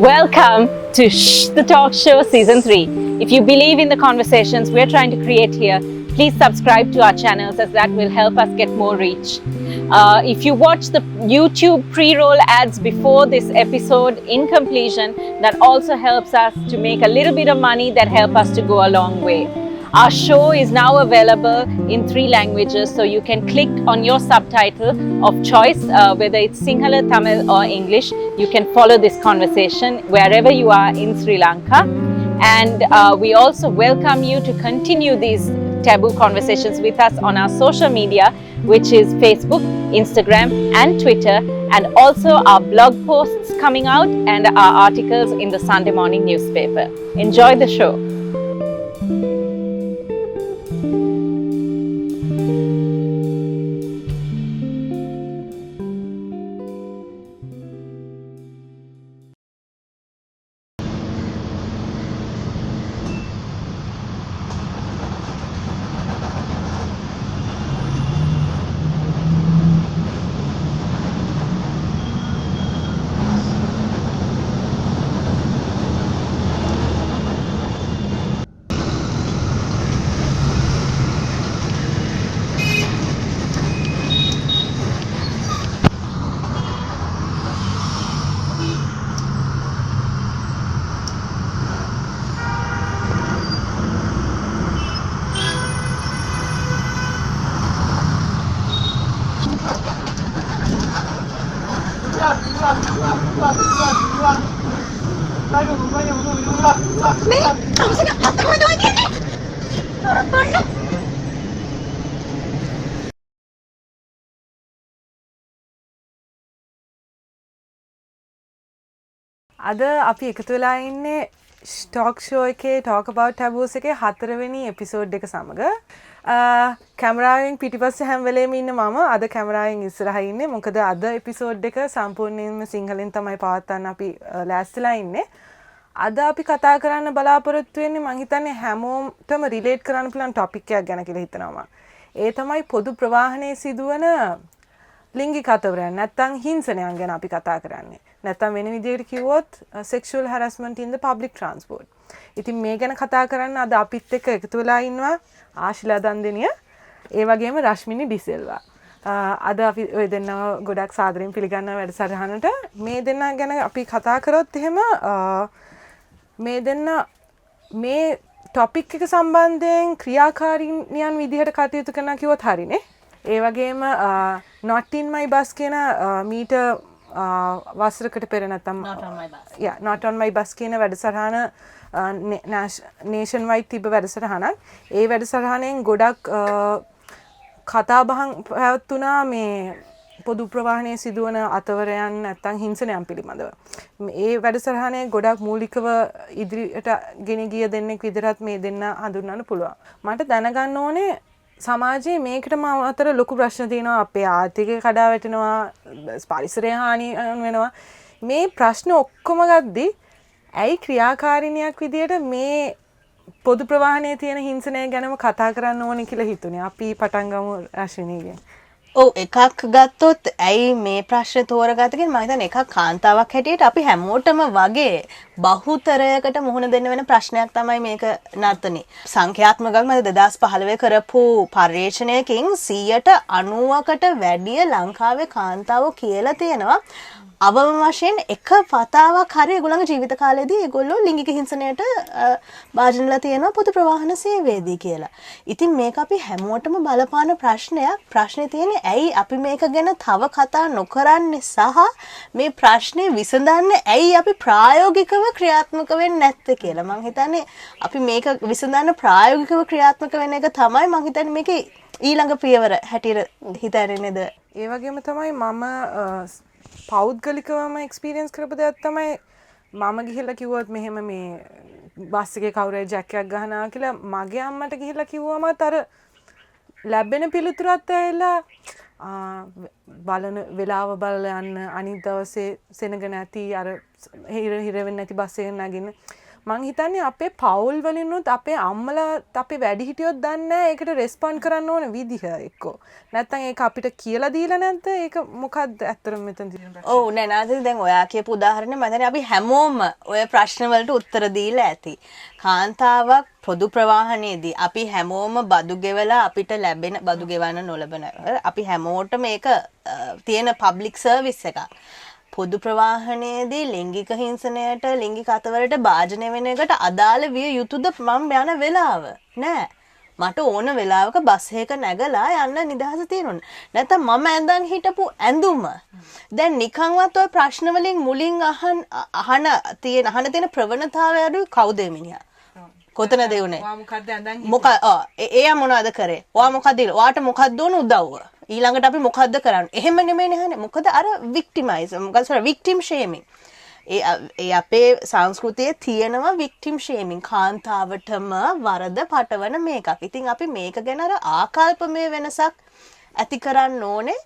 Welcome to the Talk Show Season 3. If you believe in the conversations we're trying to create here, please subscribe to our channels as that will help us get more reach. If you watch the YouTube pre-roll ads before this episode in completion, that also helps us to make a little bit of money that help us to go a long way. Our show is now available in 3 languages, so you can click on your subtitle of choice, whether it's Sinhala, Tamil or English. You can follow this conversation wherever you are in Sri Lanka. And we also welcome you to continue these taboo conversations with us on our social media, which is Facebook, Instagram and Twitter, and also our blog posts coming out and our articles in the Sunday morning newspaper. Enjoy the show. අද අපි එකතු වෙලා ඉන්නේ stock show එකේ talk about taboos එකේ 4 වෙනි episode එක සමග කැමරාවෙන් පිටිපස්සේ හැම වෙලේම ඉන්න මම අද කැමරාවෙන් ඉස්සරහා ඉන්නේ මොකද අද එපිසෝඩ් එක සම්පූර්ණයෙන්ම සිංහලෙන් තමයි පවත්වන්න අපි ලෑස්තිලා ඉන්නේ අද අපි කතා කරන්න බලාපොරොත්තු වෙන්නේ මං හිතන්නේ හැමෝටම රිලේට් කරන්න පුළුවන් ටොපික් එකක් ගැන කියලා හිතනවා ඒ තමයි පොදු ප්‍රවාහනයේ සිදුවන ලිංගික අතවරයන් නැත්නම් හිංසනයන් ගැන අපි කතා කරන්නේ. නැත්නම් වෙන විදිහට කිව්වොත් sexual harassment in the public transport. ඉතින් මේ ගැන කතා කරන්න අද අපිත් එක්ක එකතු වෙලා ඉන්නවා ආශිලා දන්දෙනිය. ඒ වගේම රශ්මිනි ඩිසෙල්වා. අද අපි ඔය දෙන්නව ගොඩක් සාදරයෙන් පිළිගන්නවා වැඩසටහනට. මේ දෙන්න ගැන අපි කතා කරොත් එහෙම මේ දෙන්න මේ ටොපික් එක සම්බන්ධයෙන් ක්‍රියාකාරීනියන් විදිහට කටයුතු කරනවා කිව්වොත් හරිනේ. ඒ වගේම not in my bus කියන මීට වසරකට පෙර නැත්නම් not on my bus කියන වැඩසටහන නේෂන් වයිඩ් තිබ්බ වැඩසටහනක්. ඒ වැඩසටහනෙන් ගොඩක් කතා බහක් පැවතුණා මේ පොදු ප්‍රවාහනයේ සිදුවන අතවරයන් නැත්නම් හිංසනයන් පිළිබඳව. මේ වැඩසටහනේ ගොඩක් මූලිකව ඉදිරියට ගෙන ගිය දෙන්නෙක් විදිහට මේ දෙන්න හඳුන්වන්න පුළුවන්. මට දැනගන්න ඕනේ සමාජයේ මේකටම අතර ලොකු ප්‍රශ්න තියෙනවා අපේ ආර්ථිකය කඩා වැටෙනවා පරිසරය හානි වෙනවා මේ ප්‍රශ්න ඔක්කොම ගද්දි ඇයි ක්‍රියාකාරිනියක් විදියට මේ පොදු ප්‍රවාහනයේ තියෙන හිංසනය ගැනම කතා කරන්න ඕනේ කියලා හිතුනේ අපි පටන් ගමු රශ්මිනීගෙන් ඔව් එකක් ගත්තොත් ඇයි මේ ප්‍රශ්නේ තෝරගත්තේ කියලා මම හිතන්නේ එකක් කාන්තාවක් හැටියට අපි හැමෝටම වගේ බහුතරයකට මුහුණ දෙන්න වෙන ප්‍රශ්නයක් තමයි මේක නර්තනේ. සංඛ්‍යාත්මකව මම 2015 කරපු පර්යේෂණයකින් 90%කට වැඩිය ලංකාවේ කාන්තාවෝ කියලා තියෙනවා අවම වශයෙන් එක වතාවක් හරි ඒගොල්ලන්ගේ ජීවිත කාලෙදී ඒගොල්ලෝ ලිංගික හිංසනයට භාජනලා තියෙනවා පොදු ප්‍රවාහන සේවයේදී කියලා. ඉතින් මේක අපි හැමෝටම බලපාන ප්‍රශ්නයක්. ප්‍රශ්නේ තියෙන්නේ ඇයි අපි මේක ගැන තව කතා නොකරන්නේ සහ මේ ප්‍රශ්නේ විසඳන්නේ ඇයි අපි ප්‍රායෝගිකව ක්‍රියාත්මක වෙන්නේ නැත්තේ කියලා. මම හිතන්නේ අපි මේක විසඳන්න ප්‍රායෝගිකව ක්‍රියාත්මක වෙන එක තමයි මම හිතන්නේ මේකේ ඊළඟ පියවර හැටියට හිතන්නේ නේද? ඒ වගේම තමයි මම පෞද්ගලිකවම එක්ස්පීරියන්ස් කරපු දෙයක් තමයි මම ගිහිල්ලා කිව්වොත් මෙහෙම මේ බස් එකේ කවුරුහරි ජැක් එකක් ගහනවා කියලා මගේ අම්මට ගිහිල්ලා කිව්වමත් අර ලැබෙන පිළිතුරත් ඇවිල්ලා බලන වෙලාව බලලා යන්න අනිත් දවසේ සෙනග නැති අර හිර වෙන්නේ නැති බස් එකෙන් නැගින්න මං හිතන්නේ අපේ පවුල් වලිනුත් අපේ අම්මලාත් අපේ වැඩිහිටියොත් දන්නේ නැහැ ඒකට රෙස්පොන්ඩ් කරන්න ඕන විදිහ එක්කෝ. නැත්තම් ඒක අපිට කියලා දීලා නැද්ද? ඒක මොකද්ද ඇත්තටම මෙතන තියෙන ප්‍රශ්නේ? ඔව් නෑ නාසි දැන් ඔයා කියපු උදාහරණය මම හිතන්නේ අපි හැමෝම ඔය ප්‍රශ්න වලට උත්තර දීලා ඇති. කාන්තාවක් පොදු ප්‍රවාහනයේදී අපි හැමෝම බදු ගෙවලා අපිට ලැබෙන බදු ගෙවන්න නොලබන අපි හැමෝටම මේක තියෙන පබ්ලික් සර්විස් එකක්. පොදු ප්‍රවාහනයේදී ලිංගික හිංසනයට ලිංගික අතවරට භාජනය වෙන එකට අදාළ විය යුතුද මම යන වෙලාව නෑ මට ඕන වෙලාවක බස් එක නැගලා යන්න නිදහස තියෙනවා නැත්නම් මම ඇඳන් හිටපු ඇඳුම දැන් නිකන්වත් ඔය ප්‍රශ්න වලින් මුලින් අහන තියෙන ප්‍රවණතාවය අඩු කවුද මිනිහා කොතනද උනේ ඔයා මොකද්ද ඇඳන් එයා මොනවද කරේ ඔයා මොකද ඔයාට මොකක්ද ඕන උදව්ව ඊළඟට අපි මොකද්ද කරන්නේ? එහෙම නෙමෙයිනේ අහන්නේ. මොකද අර වික්ටිමයිස් මොකද වික්ටිම් ෂේමින්. ඒ අපේ සංස්කෘතියේ තියෙනවා වික්ටිම් ෂේමින් කාන්තාවටම වරද පටවන මේකක්. ඉතින් අපි මේක ගැන අර ආකල්පමය වෙනසක් ඇති කරන්න ඕනේ.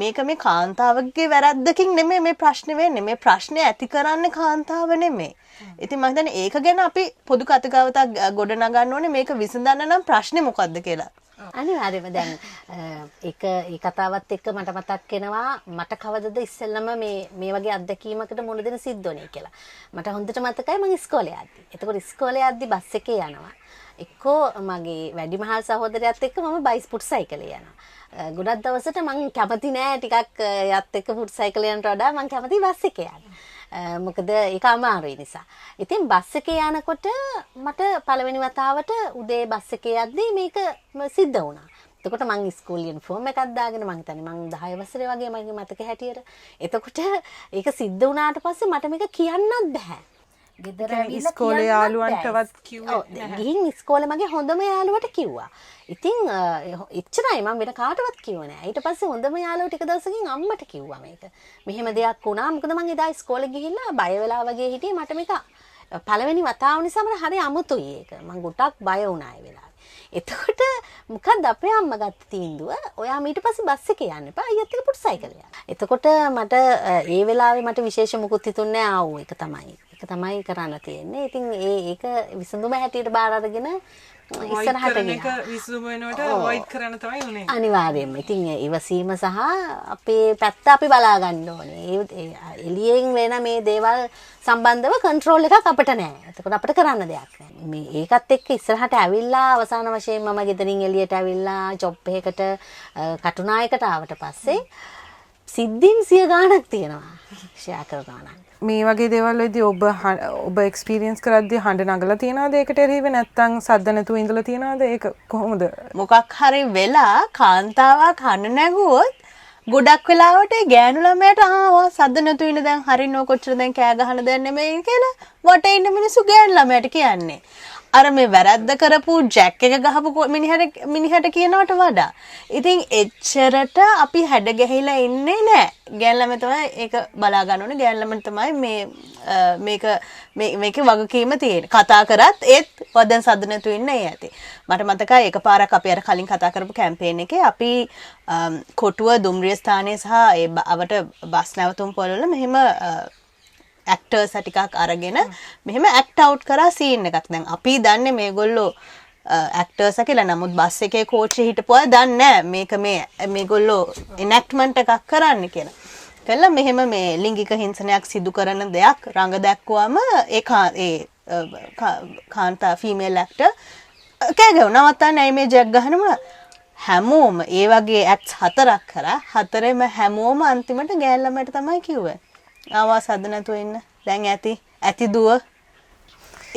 මේක මේ කාන්තාවගේ වැරද්දකින් නෙමෙයි මේ ප්‍රශ්නේ වෙන්නේ. මේ ප්‍රශ්නේ ඇති කරන්නේ කාන්තාව නෙමෙයි. ඉතින් මම හිතන්නේ ඒක ගැන අපි පොදු කතාවතක් ගොඩනගන්න ඕනේ. මේක විසඳන්න නම් ප්‍රශ්නේ මොකද්ද කියලා. අනිවාර්යයෙන්ම දැන් ඒ කතාවත් එක්ක මට මතක් වෙනවා මට කවදද ඉස්සෙල්ලම මේ වගේ අත්දැකීමකට මුහුණ දෙන්න සිද්ධ වුණේ කියලා. මට හොඳට මතකයි මම ඉස්කෝලේ යද්දි. එතකොට ඉස්කෝලේ යද්දි බස් එකේ යනවා. එක්කෝ මගේ වැඩිමහල් සහෝදරයාත් එක්ක මම බයිස් පුට් සයිකලේ යනවා. ගොඩක් දවසට මම කැමති නෑ ටිකක් යත් එක්ක පුට් සයිකලේ යනට වඩා මම කැමති බස් එකේ යන්න. මොකද ඒක අමාරුයි නිසා. ඉතින් බස් එකේ යනකොට මට පළවෙනි වතාවට උදේ බස් එකේ යද්දී මේක සිද්ධ වුණා. එතකොට මං ඉස්කෝලේ යුනිෆෝම් එකක් දාගෙන මං හිතන්නේ මං 10 වසරේ වගේ මගේ මතක හැටියට. එතකොට ඒක සිද්ධ වුණාට පස්සේ මට මේක කියන්නත් බෑ. ගෙදර ඇවිල්ලා ඉස්කෝලේ යාළුවන්ටවත් කිව්වේ ගිහින් ඉස්කෝලේ මගේ හොඳම යාළුවට කිව්වා. ඉතින් එච්චරයි මම වෙන කාටවත් කිව්වේ නෑ. ඊට පස්සේ හොඳම යාළුවා ටික දවසකින් අම්මට කිව්වා මේක. මෙහෙම දෙයක් වුණා. මොකද මං එදා ඉස්කෝලේ ගිහිල්ලා බය වෙලා වගේ හිටියේ. මට මේක පළවෙනි වතාව නිසා මට හරි අමුතුයි ඒක. මං ගොඩක් බය වුණා ඒ වෙලාවේ. එතකොට මොකද්ද අපේ අම්මා ගත්ත තීන්දුව? ඔයා ඊට පස්සේ බස් එකේ යන්න එපා. අයියත් එක්ක පුට් සයිකලේ යන්න. එතකොට මට ඒ වෙලාවේ මට විශේෂ මුකුත් හිතුන්නේ නෑ. ආව් ඒක තමයි. ඒක තමයි කරන්න තියෙන්නේ. ඉතින් ඒක විසඳුම හැටියට බාර අරගෙන ඉස්සරහට ගියා. විසඳුම වෙනකොට අවොයිඩ් කරන්න තමයි උනේ. අනිවාර්යයෙන්ම. ඉතින් ඉවසීම සහ අපේ පැත්ත අපි බලා ගන්න ඕනේ. එළියෙන් වෙන මේ දේවල් සම්බන්ධව කන්ට්‍රෝල් එකක් අපිට නැහැ. එතකොට අපිට කරන්න දෙයක් නැහැ. මේ ඒකත් එක්ක ඉස්සරහට ඇවිල්ලා අවසාන වශයෙන් මම ගෙදරින් එළියට ඇවිල්ලා ජොබ් එකකට කටුනායකට ආවට පස්සේ සිද්ධීන් 100 ගාණක් තියෙනවා. ෂෙයා කරනවා නම්. මේ වගේ දේවල් වෙද්දී ඔබ එක්ස්පීරියන්ස් කරද්දී හඬ නගලා තියනවද ඒකට එරෙහිව නැත්නම් සද්ද නැතුව ඉඳලා තියනවද ඒක කොහොමද මොකක් හරි වෙලා කාන්තාවක් හඬ නැගුවොත් ගොඩක් වෙලාවට ගෑනු ළමයට ආවා සද්ද නැතුව ඉන්න දැන් හරිනෝ කොච්චර දැන් කෑ ගහන දැන් නෙමෙයි කියලා වටේ ඉන්න මිනිස්සු ගෑනු ළමයට කියන්නේ අර මේ වැරද්ද කරපු ජැක් එක ගහපු මිනිහට කියනවට වඩා ඉතින් එච්චරට අපි හැඩ ගැහිලා ඉන්නේ නැහැ. ගෑනු ළමයි තමයි ඒක බලා ගන්න ඕනේ. ගෑනු ළමයි තමයි මේකේ වගකීම තියෙන්නේ. කතා කරත් ඒත් වදන් සද්ද නැතුව ඉන්න ඒ ඇති. මට මතකයි එකපාරක් අපි අර කලින් කතා කරපු කැම්පේන් එකේ අපි කොටුව දුම්රිය ස්ථානයේ සහ ඒ අවට බස් නැවතුම් පොළවල මෙහෙම ඇක්ටර්ස් ටිකක් අරගෙන මෙහෙම ඇක්ට් අවුට් කරා සීන් එකක්. දැන් අපි දන්නේ මේගොල්ලෝ ඇක්ටර්ස් කියලා. නමුත් බස් එකේ කෝච්චියේ හිටපුවා දන්නේ නැහැ මේක මේගොල්ලෝ එනැක්ට්මන්ට් එකක් කරන්න කියලා. කළා මෙහෙම මේ ලිංගික හිංසනයක් සිදු කරන දෙයක් රඟ දැක්කුවම ඒ කාන්තා ෆීමේල් ඇක්ටර් කෑගව නවත්තන්නේ මේ ජැක් ගහනවා හැමෝම ඒ වගේ ඇක්ට්ස් 4ක් කරා. 4ෙම හැමෝම අන්තිමට ගෑල් ළමයට තමයි කිව්වේ. ආවා සද්ද නැතුව ඉන්න. දැන් ඇති දුව.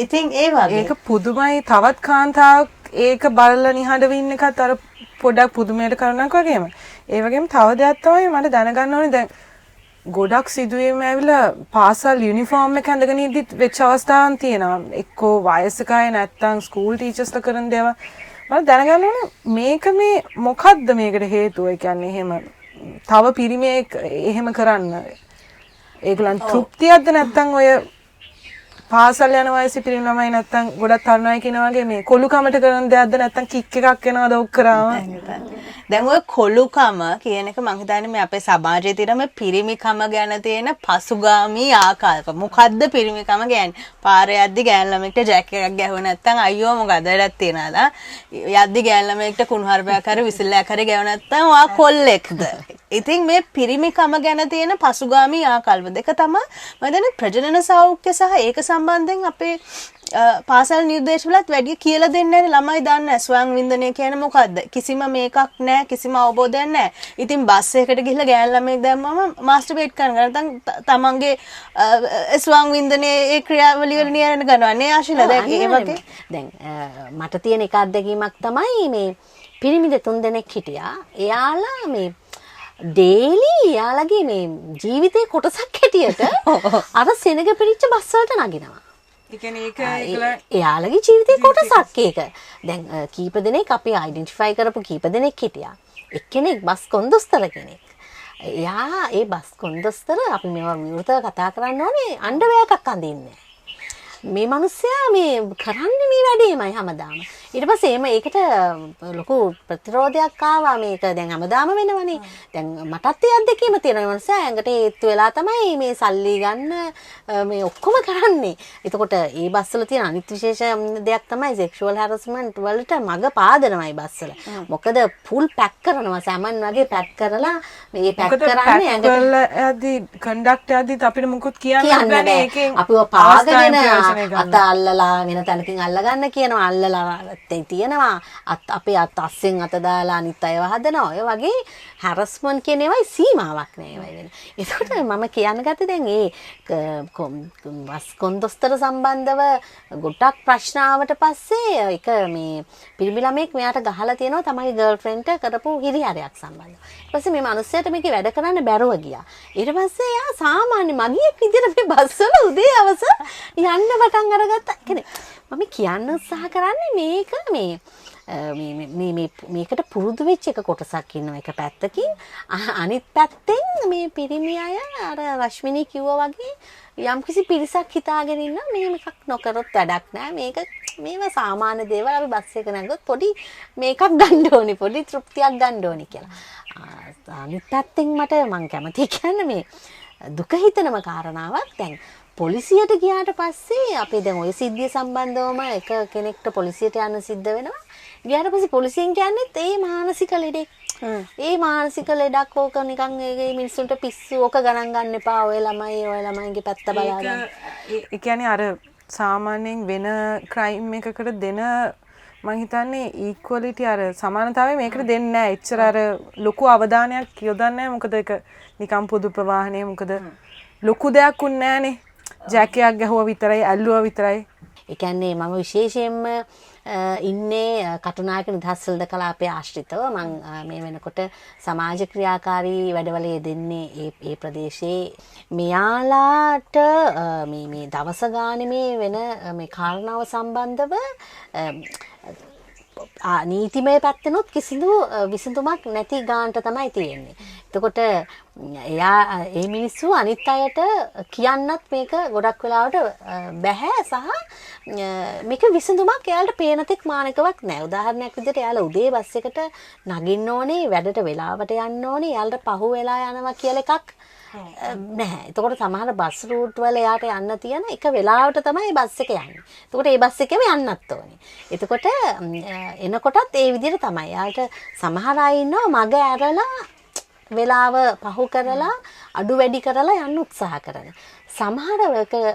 ඉතින් ඒ වගේ ඒක පුදුමයි. තවත් කාන්තාවක් ඒක බලලා නිහඬව ඉන්න එකත් අර පොඩක් පුදුමයට කරනක් වගේම. ඒ වගේම තව දෙයක් තමයි මට දැනගන්න ඕනේ දැන් ගොඩක් සිදුවීම් ඇවිල්ලා පාසල් යුනිෆෝම් එක ඇඳගෙන ඉද්දිත් වෙච්ච අවස්ථාවන් තියෙනවා. එක්කෝ වයසකයි නැත්තම් ස්කූල් ටීචර්ස්ලා කරන දේවල්. මම දැනගන්න ඕනේ මේක මේ මොකද්ද මේකට හේතුව? ඒ කියන්නේ එහෙම තව පිරිමියෙක් එහෙම කරන්න ඒගොල්ලන් තෘප්තියක්ද නැත්තම් ඔය පාසල් යන වයසේ පිරිමි ළමයි නැත්තම් ගොඩක් තරුණ අය කියන වගේ මේ කොලුකමට කරන දෙයක්ද නැත්තම් කික් එකක් එනවද ඔක් කරාම දැන් ඔය කොලුකම කියන එක මං හිතන්නේ මේ අපේ සමාජයේ තියෙන මේ පිරිමිකම ගැන තියෙන පසුගාමී ආකල්ප. මොකද්ද පිරිමිකම කියන්නේ? පාරේ යද්දි ගෑන් ළමෙක්ට ජැක් එකක් ගැහුව නැත්තම් අයියෝ මොකද වැඩක් තියනවාද? යද්දි ගෑන් ළමෙක්ට කුණුහරුපයක් හරි විසිල්ලයක් හරි ගැහුව නැත්තම් වා කොල්ලෙක්ද? ඉතින් මේ පිරිමිකම ගැන තියෙන පසුගාමී ආකල්ප දෙක තමයි මම දැන් ප්‍රජනන සෞඛ්‍ය සහ ඒක සම්බන්ධයෙන් අපේ පාසල් නිර්දේශවලත් වැඩි කියලා දෙන්නේ නැහැ. ළමයි දන්නේ ස්වයං වින්දනය කියන්නේ මොකද්ද? කිසිම මේකක් නැහැ, කිසිම අවබෝධයක් නැහැ. ඉතින් බස් එකකට ගිහිල්ලා ගෑන් ළමෙක් දැම්මම මාස්ටර්බේට් කරනවා. නැත්නම් තමන්ගේ ස්වයං වින්දනයේ ඒ ක්‍රියාවලිය වල නියරන ගන්නවා නේ ආශිලා. දැන් ඒ වගේ දැන් මට තියෙන එක අත්දැකීමක් තමයි මේ පිරිමි දෙතුන් දෙනෙක් හිටියා. එයාලා මේ ඩේලි එයාලගේ මේ ජීවිතේ කොටසක් හැටියට අර සෙනග පිරිච්ච බස් වලට නගිනවා. එයාලගේ ජීවිතේ කොටසක් ඒක. දැන් කීප දෙනෙක් අපි අයිඩෙන්ටිෆයි කරපු කීප දෙනෙක් හිටියා. එක්කෙනෙක් බස් කොන්දොස්තර කෙනෙක්. එයා ඒ බස් කොන්දොස්තර අපි මේවා විවෘතව කතා කරන්න ඕනේ අන්ඩර්වෙයර් එකක් අඳින්නේ. මේ මිනිස්සයා මේ කරන්නේ මේ වැඩේමයි හැමදාම. ඊට පස්සේ ඒකට ලොකු ප්‍රතිරෝධයක් ආවා. මේක දැන් හැමදාම වෙනවනේ. දැන් මටත් ඒ අත්දැකීම තියෙනවා. මිනිස්සයා ඇඟට හේතු වෙලා තමයි මේ සල්ලි ගන්න මේ ඔක්කොම කරන්නේ. එතකොට ඒ බස්වල තියෙන අනිත් විශේෂ දෙයක් තමයි සෙක්ෂුවල් හැරස්මන්ට් වලට මග පාදනමයි බස්වල. මොකද ෆුල් පැක් කරනවා. සෑමන් වගේ පැක් කරලා මේ පැක් කරන්නේ ඇඟට යද්දි කන්ඩක්ටර් යද්දි අපිට මොකුත් කියන්න බෑ. ඒකෙන් අපිව පාගගෙන අත අල්ලලා වෙන තැනකින් අල්ලගන්න කියනවා. අල්ලලා තියෙනවා අපේ අස්සෙන් අත දාලා අනිත් අයව හදනවා. ඔය වගේ හැරස්මන්ට් කියන ඒවායි සීමාවක් නෑ ඒවයි වෙන. ඒකට මම කියන්න ගත්තේ දැන් ඒ වස් කොන්දොස්තර සම්බන්ධව ගොඩක් ප්‍රශ්න ආවට පස්සේ එක මේ පිරිමි ළමෙක් මෙයාට ගහලා තියෙනවා තමයි ගර්ල්ෆ්‍රෙන්ඩ්ට කරපු හිරිහැරයක් සම්බන්ධව. ඊට පස්සේ මේ මිනිස්සයාට මේකේ වැඩ කරන්න බැරුව ගියා. ඊට පස්සේ එයා සාමාන්‍ය මගියෙක් විදිහට මේ බස්වල උදේ හවස යන්න පටන් අරගත්තා. කියන්නේ මම කියන්න උත්සාහ කරන්නේ මේක මේකට පුරුදු වෙච්ච එක කොටසක් ඉන්නවා එක පැත්තකින්. අනිත් පැත්තෙන් මේ පිරිමි අය අර රශ්මිනී කිව්වා වගේ යම්කිසි පිරිසක් හිතාගෙන ඉන්න මේ එකක් නොකරොත් වැඩක් නෑ. මේවා සාමාන්‍ය දේවල් අපි බස් එක නැගුවොත් පොඩි මේකක් ගන්න ඕනේ, පොඩි තෘප්තියක් ගන්න ඕනේ කියලා. අනිත් පැත්තෙන් මම කැමති කියන්නේ මේ දුක හිතනම කාරණාවක්. දැන් පොලිසියට ගියාට පස්සේ අපි දැන් ওই සිද්ධිය සම්බන්ධවම එක කෙනෙක්ට පොලිසියට යන්න සිද්ධ වෙනවා. ගියාට පස්සේ පොලිසියෙන් කියන්නේත් ඒ මානසික ලෙඩෙක්. ඒ මානසික ලෙඩක් ඕක නිකන් ඒ මිනිස්සුන්ට පිස්සු ඕක ගණන් ගන්න එපා. ඔය ළමයිගේ පැත්ත බලාගන්න. ඒ කියන්නේ අර සාමාන්‍යයෙන් වෙන ක්‍රයිම් එකකට දෙන මම හිතන්නේ ඊක්වලිටි අර සමානතාවය මේකට දෙන්නේ නැහැ. එච්චර අර ලොකු අවධානයක් යොදන්නේ නැහැ. මොකද ඒක නිකන් පොදු ප්‍රවාහනය. මොකද ලොකු දෙයක් උන්නේ නැහනේ. ජැකයක් ගැහුවා විතරයි, ඇල්ලුවා විතරයි. ඒ කියන්නේ මම විශේෂයෙන්ම ඉන්නේ කටුනායක නිදහස් සෙල්ද කලාපයේ ආශ්‍රිතව. මම මේ වෙනකොට සමාජ ක්‍රියාකාරී වැඩවල යෙදෙන්නේ ඒ ප්‍රදේශයේ. මෙයාලාට මේ දවස ගානේ මේ වෙන මේ කාරණාව සම්බන්ධව නීතිමය පැත්තනොත් කිසිදු විසඳුමක් නැති ගානට තමයි තියෙන්නේ. එතකොට ඒ මිනිස්සු අනිත් අයට කියන්නත් මේක ගොඩක් වෙලාවට බැහැ සහ මේක විසඳුමක් එයාලට පේන තෙක් මානකවක් නැහැ. උදාහරණයක් විදිහට එයාලා උදේ බස් එකට නගින්න ඕනේ, වැඩට වෙලාවට යන්න ඕනේ, එයාලට පහු වෙලා යනවා කියලා එකක් නැහැ. එතකොට සමහර බස් රූට් වල එයාට යන්න තියෙන එක වෙලාවට තමයි බස් එක යන්නේ. එතකොට ඒ බස් එකේම යන්නත් ඕනේ. එතකොට එනකොටත් ඒ විදිහට තමයි. එයාට සමහර අය ඉන්නවා මග ඇරලා වෙලාව පහු කරලා අඩු වැඩි කරලා යන්න උත්සාහ කරන. සමහර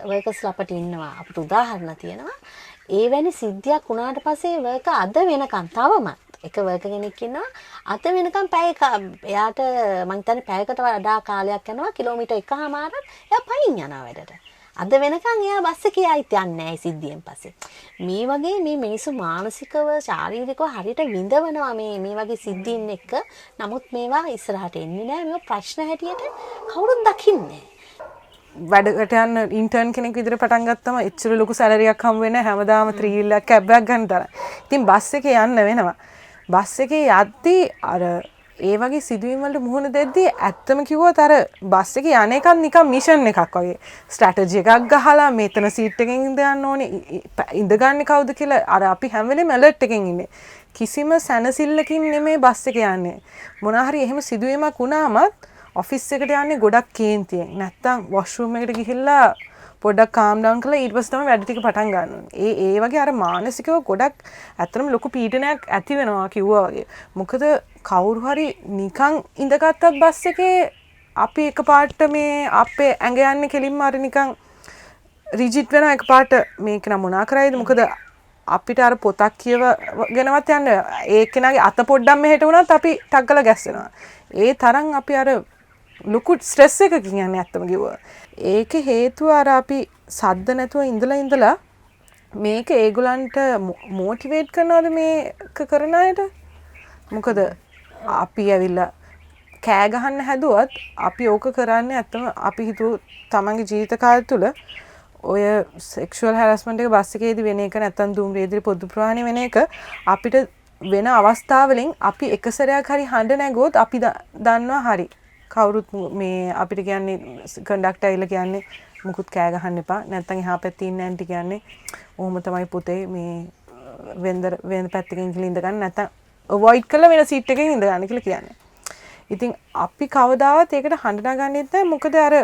වර්කර්ස් අපිට ඉන්නවා. අපිට උදාහරණ තියෙනවා. ඒ වැනි සිද්ධියක් වුණාට පස්සේ වර්කර් අද වෙනකන් තවමත් එක වර්කර් කෙනෙක් ඉන්නවා. අද වෙනකන් එයාට මං හිතන්නේ පැයකට වඩා කාලයක් යනවා. කිලෝමීටර් 1.5ක් එයා පයින් යනවා වැඩට. අද වෙනකන් එයා බස් එකේ ආයිත් යන්නේ නැහැ සිද්ධියෙන් පස්සේ. මේ වගේ මේ මිනිස්සු මානසිකව ශාරීරිකව හරියට විඳවනවා මේ වගේ සිද්ධීන් එක්ක. නමුත් මේවා ඉස්සරහට එන්නේ නැහැ. මේවා ප්‍රශ්න හැටියට කවුරුත් දකින්නේ වැඩකට යන්න ඉන්ටර්න් කෙනෙක් විදිහට පටන් ගත්තම එච්චර ලොකු සැලරියක් හම් වෙන්නේ නැහැ. හැමදාම 3 ලක් කැබ් එකක් ගන්න තරම්. ඉතින් බස් එකේ යන්න වෙනවා. බස් එකේ යද්දී අර ඒ වගේ සිදුවීම් වලට මුහුණ දෙද්දී ඇත්තම කිව්වොත් අර බස් එකේ යන එකත් නිකන් මිෂන් එකක් වගේ ස්ට්‍රැටජි එකක් ගහලා මෙතන සීට් එකෙන් ඉඳ යන්න ඕනේ ඉඳගන්නේ කවුද කියලා අර අපි හැම වෙලේම ඇලර්ට් එකෙන් ඉන්නේ කිසිම සැනසෙල්ලකින් නෙමේ බස් එක යන්නේ මොනවා හරි එහෙම සිදුවීමක් වුණාමත් ඔෆිස් එකට යන්නේ ගොඩක් කේන්තියෙන් නැත්තම් වොෂ්රූම් එකට ගිහිල්ලා පොඩ්ඩක් කාම් ඩවුන් කරලා ඊට පස්සේ තමයි වැඩ ටික පටන් ගන්න ඕනේ. ඒ වගේ අර මානසිකව ගොඩක් ඇත්තටම ලොකු පීඩනයක් ඇති වෙනවා කිව්වා වගේ. මොකද කවුරු හරි නිකන් ඉඳගත්තත් බස් එකේ අපි එකපාරට මේ අපේ ඇඟ යන්නේ කෙලින්ම අර නිකන් රිජිඩ් වෙන එකපාරට මේක නම් මොනා කරයිද මොකද අපිට අර පොතක් කියවගෙනවත් යන්න ඒ කෙනාගේ අත පොඩ්ඩක් මෙහෙට වුණත් අපි ටග්ගල ගැස්සෙනවා. ඒ තරම් අපි අර ලොකු ස්ට්‍රෙස් එකකින් යන්නේ ඇත්තම කිව්වා. ඒක හේතුව අර අපි සද්ද නැතුව ඉඳලා මේක ඒගොල්ලන්ට මොටිවේට් කරනවද මේක කරන අයට? මොකද අපි ඇවිල්ලා කෑ ගහන්න හැදුවත් අපි ඕක කරන්නේ ඇත්තම අපි හිතුව තමන්ගේ ජීවිත කාලය තුළ ඔය සෙක්ෂුවල් හැරස්මන්ට් එක බස් එකේදී වෙන එක නැත්තම් දුම්රියේදී පොදු ප්‍රවාහනේ වෙන එක අපිට වෙන අවස්ථාවලින් අපි එක සැරයක් හරි හඬ නැගුවොත් අපි දන්නවා හරි කවුරුත් මේ අපිට කියන්නේ කන්ඩක්ටර් ඇවිල්ලා කියන්නේ මුකුත් කෑ ගහන්න එපා නැත්තම් එහා පැත්තේ ඉන්න ඇන්ටි කියන්නේ ඔහොම තමයි පුතේ මේ වෙන පැත්තකින් ගිහින් ඉඳ ගන්න නැත්තම් අවොයිඩ් කරලා වෙන සීට් එකකින් ඉඳ ගන්න කියලා කියන්නේ. ඉතින් අපි කවදාවත් ඒකට හඬ නගන්නෙත් නැහැ මොකද අර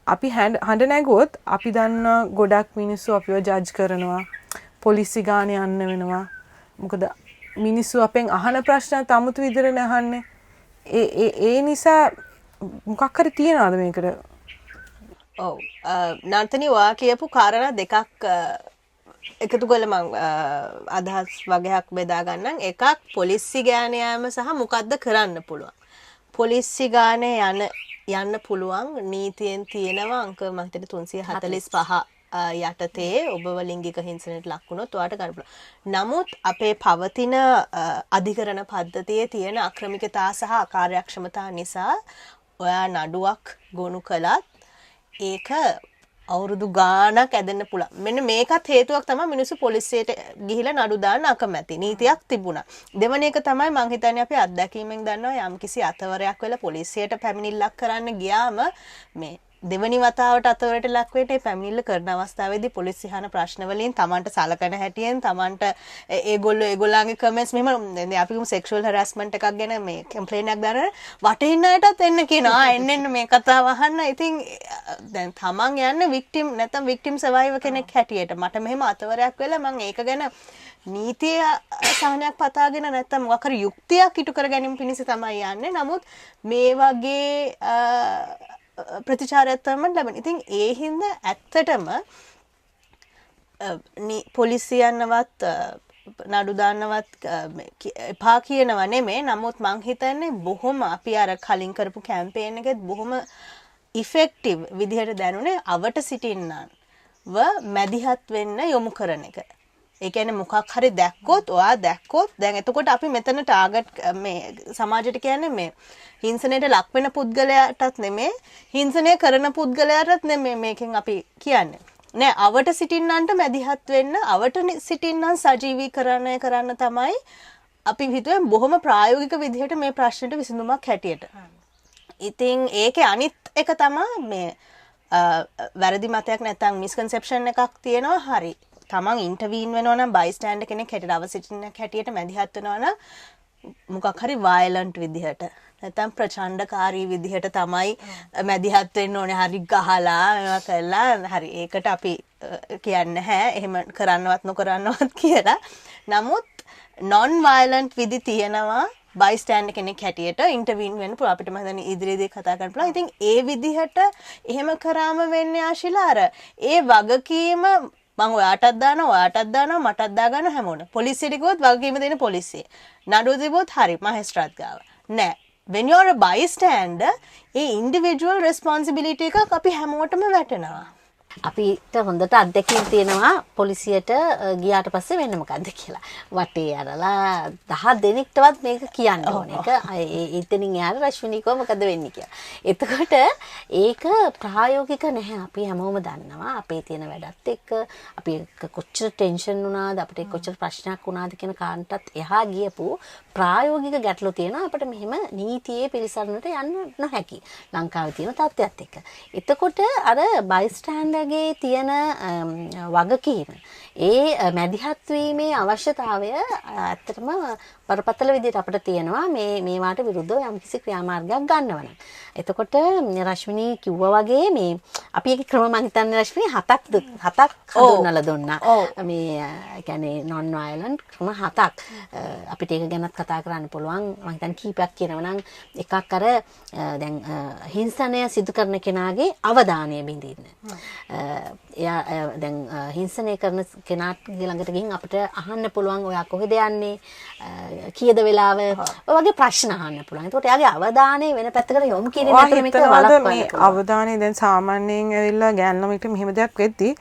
අපි හඬ නැගුවොත් අපි දන්නා ගොඩක් මිනිස්සු අපිව ජජ් කරනවා පොලිසි ගානේ යන්න වෙනවා මොකද මිනිස්සු අපෙන් අහන ප්‍රශ්න තමුතු විදිහට නැහන්නේ ඒ නිසා මොකක් හරි තියනවාද මේකට? ඔව් නර්තනී ඔයා කියපු කාරණා දෙකක් එකතු කරලා මම අදහස් වගේක් බෙදා ගන්නම්. එකක් පොලිසි ගානේ යාම සහ මොකද්ද කරන්න පුළුවන්. පොලිසි ගානේ යන්න පුළුවන් නීතියෙන් තියෙනවා අංක මම හිතන්නේ 345 යටතේ ඔබව ලිංගික හිංසනයට ලක් වුණොත් ඔයාට ගන්න පුළුවන්. නමුත් අපේ පවතින අධිකරණ පද්ධතියේ තියෙන අක්‍රමිකතා සහ අකාර්යක්ෂමතා නිසා ඔයා නඩුවක් ගොනු කළත් ඒක අවුරුදු ගාණක් ඇදෙන්න පුළුවන්. මෙන්න මේකත් හේතුවක් තමයි මිනිස්සු පොලිසියට ගිහිලා නඩු දාන්න අකමැති. නීතියක් තිබුණා. දෙවන එක තමයි මං හිතන්නේ අපි අත්දැකීමෙන් දන්නවා යම්කිසි අතවරයක් වෙලා පොලිසියට පැමිණිල්ලක් කරන්න ගියාම මේ දෙවනි වතාවට අතවරට ලක් වෙන්නේ පැමිණිල්ල කරන අවස්ථාවේදී පොලිසිය අහන ප්‍රශ්න වලින් Tamanට සලකන හැටියෙන් Tamanට ඒගොල්ලන්ගේ කමෙන්ට්ස් මෙහෙම දැන් අපි කිව්මු සෙක්ෂුවල් හැරස්මන්ට් එකක් ගැන මේ කම්ප්ලේන්ට් එකක් දාන වටේ ඉන්න අයටත් එන්න කියනවා එන්න මේ කතාව අහන්න. ඉතින් දැන් Taman යන්නේ වික්ටිම් නැත්නම් වික්ටිම් සර්වයිවර් කෙනෙක් හැටියට මට මෙහෙම අතවරයක් වෙලා මම ඒක ගැන නීතිය සහනයක් පතාගෙන නැත්නම් මොකක් හරි යුක්තියක් ඉටු කර ගැනීම පිණිස තමයි යන්නේ. නමුත් මේ වගේ ප්‍රතිචාරයක් තමයි ලැබෙන. ඉතින් ඒ හින්දා ඇත්තටම පොලිසියන්නවත් නඩු දාන්නවත් එපා කියනවා නෙමෙයි. නමුත් මං හිතන්නේ බොහොම අපි අර කලින් කරපු කැම්පේන් එකෙත් බොහොම ඉෆෙක්ටිව් විදිහට දැනුනේ අවට සිටින්නව මැදිහත් වෙන්න යොමු කරන එක. ඒ කියන්නේ මොකක් හරි දැක්කොත් දැන් එතකොට අපි මෙතන ටාගට් මේ සමාජයට කියන්නේ මේ හිංසනයට ලක් වෙන පුද්ගලයාටත් නෙමෙයි හිංසනය කරන පුද්ගලයාටත් නෙමෙයි මේකෙන් අපි කියන්නේ නෑ අවට සිටින්නන්ට මැදිහත් වෙන්න අවට සිටින්නන් සජීවීකරණය කරන්න තමයි අපි හිතුවේ බොහොම ප්‍රායෝගික විදිහට මේ ප්‍රශ්නෙට විසඳුමක් හැටියට. ඉතින් ඒකේ අනිත් එක තමයි මේ වැරදි මතයක් නැත්නම් මිස්කන්සෙප්ෂන් එකක් තියෙනවා. හරි තමන් ඉන්ටර්වීන් වෙනවා නම් බයිස්ටෑන්ඩර් කෙනෙක් හැටියට අවසිටින හැටියට මැදිහත් වෙනවා නම් මොකක් හරි වයලන්ට් විදිහට නැත්නම් ප්‍රචණ්ඩකාරී විදිහට තමයි මැදිහත් වෙන්න ඕනේ. හරි ගහලා මේවා කළා හරි ඒකට අපි කියන්නේ නැහැ එහෙම කරන්නවත් නොකරන්නවත් කියලා. නමුත් non violent විදි තියෙනවා බයිස්ටෑන්ඩර් කෙනෙක් හැටියට ඉන්ටර්වීන් වෙන්න පුළුවන්. අපිට මම හිතන්නේ ඉදිරියේදී කතා කරන්න පුළුවන්. ඉතින් ඒ විදිහට එහෙම කරාම වෙන්නේ ආශිලා අර ඒ වගකීම මම ඔයාටත් දානවා මටත් දාගන්න හැමෝම. පොලිසියට ගියොත් වගකීම දෙන පොලිසිය. නඩුව තිබොත් හරි මහේස්ත්‍රාත් ගාව. නෑ. When you are a bystander, A individual responsibility එකක් අපි හැමෝටම වැටෙනවා. අපිට හොඳට අත්දැකීම් තියෙනවා පොලිසියට ගියාට පස්සේ වෙන්න මොකද්ද කියලා. වටේ අරලා 10 දෙනෙක්ටවත් මේක කියන්න ඕන එක. එතනින් යාර රශ්මිනිකෝ මොකද වෙන්නේ කියලා. එතකොට ඒක ප්‍රායෝගික නැහැ. අපි හැමෝම දන්නවා අපේ තියෙන වැඩත් එක්ක අපි කොච්චර ටෙන්ෂන් වුණාද අපිට කොච්චර ප්‍රශ්නයක් වුණාද කියන කාරණටත් එහා ගියපු ප්‍රායෝගික ගැටලු තියෙනවා. අපිට මෙහෙම නීතියේ පිළිසරණට යන්න නොහැකි. ලංකාවේ තියෙන තත්ත්වයක් එක්ක. එතකොට අර බයිස්ටෑන්ඩර්ගේ තියෙන වගකීම ඒ මැදිහත් වීමේ අවශ්‍යතාවය ඇත්තටම බරපතල විදිහට අපිට තියෙනවා මේවාට විරුද්ධව යම්කිසි ක්‍රියාමාර්ගයක් ගන්නවනම්. එතකොට රශ්මිනී කිව්වා වගේ මේ අපි ඒකේ ක්‍රම මම හිතන්නේ රශ්මිනී හතක් හඳුන්වලා දුන්නා. මේ කියන්නේ non violent ක්‍රම හතක්. අපිට ඒක ගැනත් කතා කරන්න පුළුවන්. මම හිතන්නේ කීපයක් කියනවා නම් එකක් අර දැන් හිංසනය සිදු කරන කෙනාගේ අවධානය බිඳින්න. එයා දැන් හිංසනය කරන කෙනාට ළඟට ගිහින් අපිට අහන්න පුළුවන් ඔයා කොහෙද යන්නේ? කීයද වෙලාව? ඔය වගේ ප්‍රශ්න අහන්න පුළුවන්. ඒකට එයාගේ අවධානය වෙන පැත්තකට යොමු කිරීම ඇතුළේ මේක වළක්වන්න. අවධානය දැන් සාමාන්‍යයෙන් ඇවිල්ලා ගෑන් ළමයිට මෙහෙම දෙයක් වෙද්දී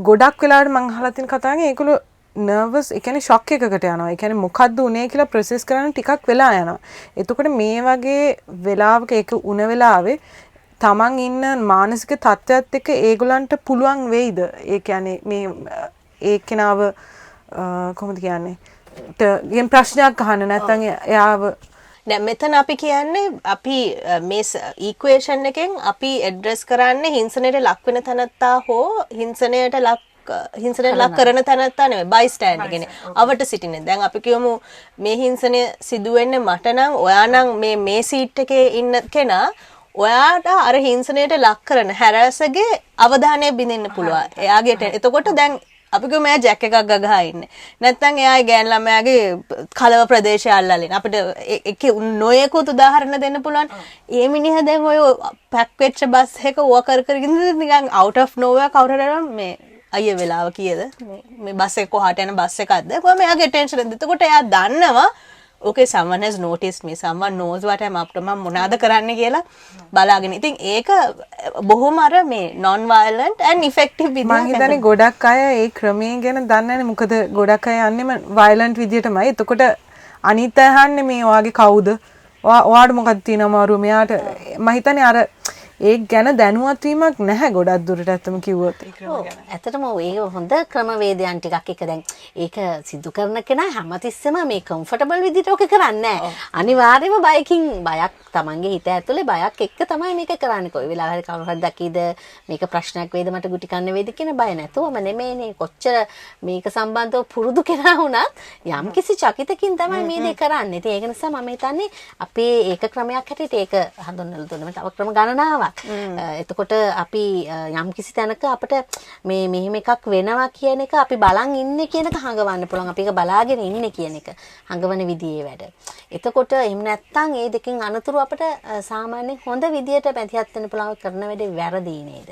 ගොඩක් වෙලාවට මං අහලා තියෙන කතාවෙන් ඒගොල්ලෝ නර්වස් ඒ කියන්නේ ෂොක් එකකට යනවා. ඒ කියන්නේ මොකද්ද උනේ කියලා ප්‍රොසෙස් කරන්න ටිකක් වෙලා යනවා. එතකොට මේ වගේ වෙලාවක ඒක උන වෙලාවේ තමන් ඉන්න මානසික තත්ත්වයක් එක්ක ඒගොල්ලන්ට පුළුවන් වෙයිද? ඒ කියන්නේ මේ ඒ කෙනාව කොහොමද කියන්නේ? ගෙන් ප්‍රශ්නයක් අහන්න නැත්නම් එයාව දැන් මෙතන අපි කියන්නේ අපි මේ ඉක්වේෂන් එකෙන් අපි ඇඩ්‍රස් කරන්නේ හිංසනයට ලක් වෙන තැනත්තා හෝ හිංසනයට ලක් කරන තැනත්තා නෙවෙයි බයිස්ටෑන්ඩර් කියන්නේ අවට සිටින. දැන් අපි කියමු මේ හිංසනය සිදු වෙන්නේ මට නම් ඔයා නම් මේ සීට් එකේ ඉන්න කෙනා ඔයාට අර හිංසනයට ලක් කරන හැරෑසගේ අවධානය බිඳින්න පුළුවන්. එයාගේ එතකොට දැන් අපි කිව්ව මෙයා ජැක් එකක් ගගහා ඉන්නේ. නැත්නම් එයාගේ ගෑන් ළමයාගේ කලව ප්‍රදේශය අල්ලගෙන අපිට ඒක නොයෙකුත් උදාහරණ දෙන්න පුළුවන්. ඒ මිනිහා දැන් ඔය පැක් වෙච්ච බස් එක ඕවා කර කර ඉඳන් නිකන් out of nowhere කවුරු හරි මේ අයිය වෙලාව කීයද? මේ බස් එක කොහාට යන බස් එකක්ද? කොහොම එයාගේ ටෙන්ෂන් එකද? එතකොට එයා දන්නවා okay someone has noticed me, someone knows what I'm up to, මම මොනවාද කරන්න කියලා බලාගෙන. ඉතින් ඒක බොහොම අර මේ non violent and effective විදිහට මම හිතන්නේ ගොඩක් අය ඒ ක්‍රමයේ ගැන දන්නේ නැහැ. මොකද ගොඩක් අය යන්නේම violent විදිහටමයි. එතකොට අනිත් අය අහන්නේ මේ ඔයාගේ කවුද? ඔයාට මොකක්ද තියෙනව මාරු මෙයාට මම හිතන්නේ අර ඒ ගැන දැනුවත් වීමක් නැහැ ගොඩක් දුරට ඇත්තම කිව්වොත්. ඇත්තටම ඒ හොඳ ක්‍රමවේදයන් ටිකක් එක දැන් ඒක සිදු කරන කෙනා හැමතිස්සෙම මේ කම්ෆර්ටබල් විදිහට ඔක කරන්නේ නැහැ. අනිවාර්යයෙන්ම බයකින් බයක් තමන්ගේ හිත ඇතුලේ බයක් එක්ක තමයි මේක කරන්නේ. කොයි වෙලාවක හරි කවුරු හරි දකීද මේක ප්‍රශ්නයක් වේද මට ගුටි කන්න වේද කියන බය නැතුවම නෙමෙයිනේ. කොච්චර මේක සම්බන්ධව පුරුදු කෙනා වුණත් යම් කිසි චකිතකින් තමයි මේ දේ කරන්නේ. ඉතින් ඒක නිසා මම හිතන්නේ අපේ ඒක ක්‍රමයක් හැටියට ඒක හඳුන්වලා දුන්නා. තව ක්‍රම ගණනාවක්. එතකොට අපි යම් කිසි තැනක අපිට මේ මෙහෙම එකක් වෙනවා කියන එක අපි බලන් ඉන්නේ කියන එක හංගවන්න පුළුවන්. අපි ඒක බලාගෙන ඉන්නේ කියන එක හංගවන විදිහේ වැඩ. එතකොට එහෙම නැත්නම් ඒ දෙකෙන් අනතුරු අපිට සාමාන්‍යයෙන් හොඳ විදියට මැදිහත් වෙන්න පුළුවන් කරන වැඩේ වැරදි නේද?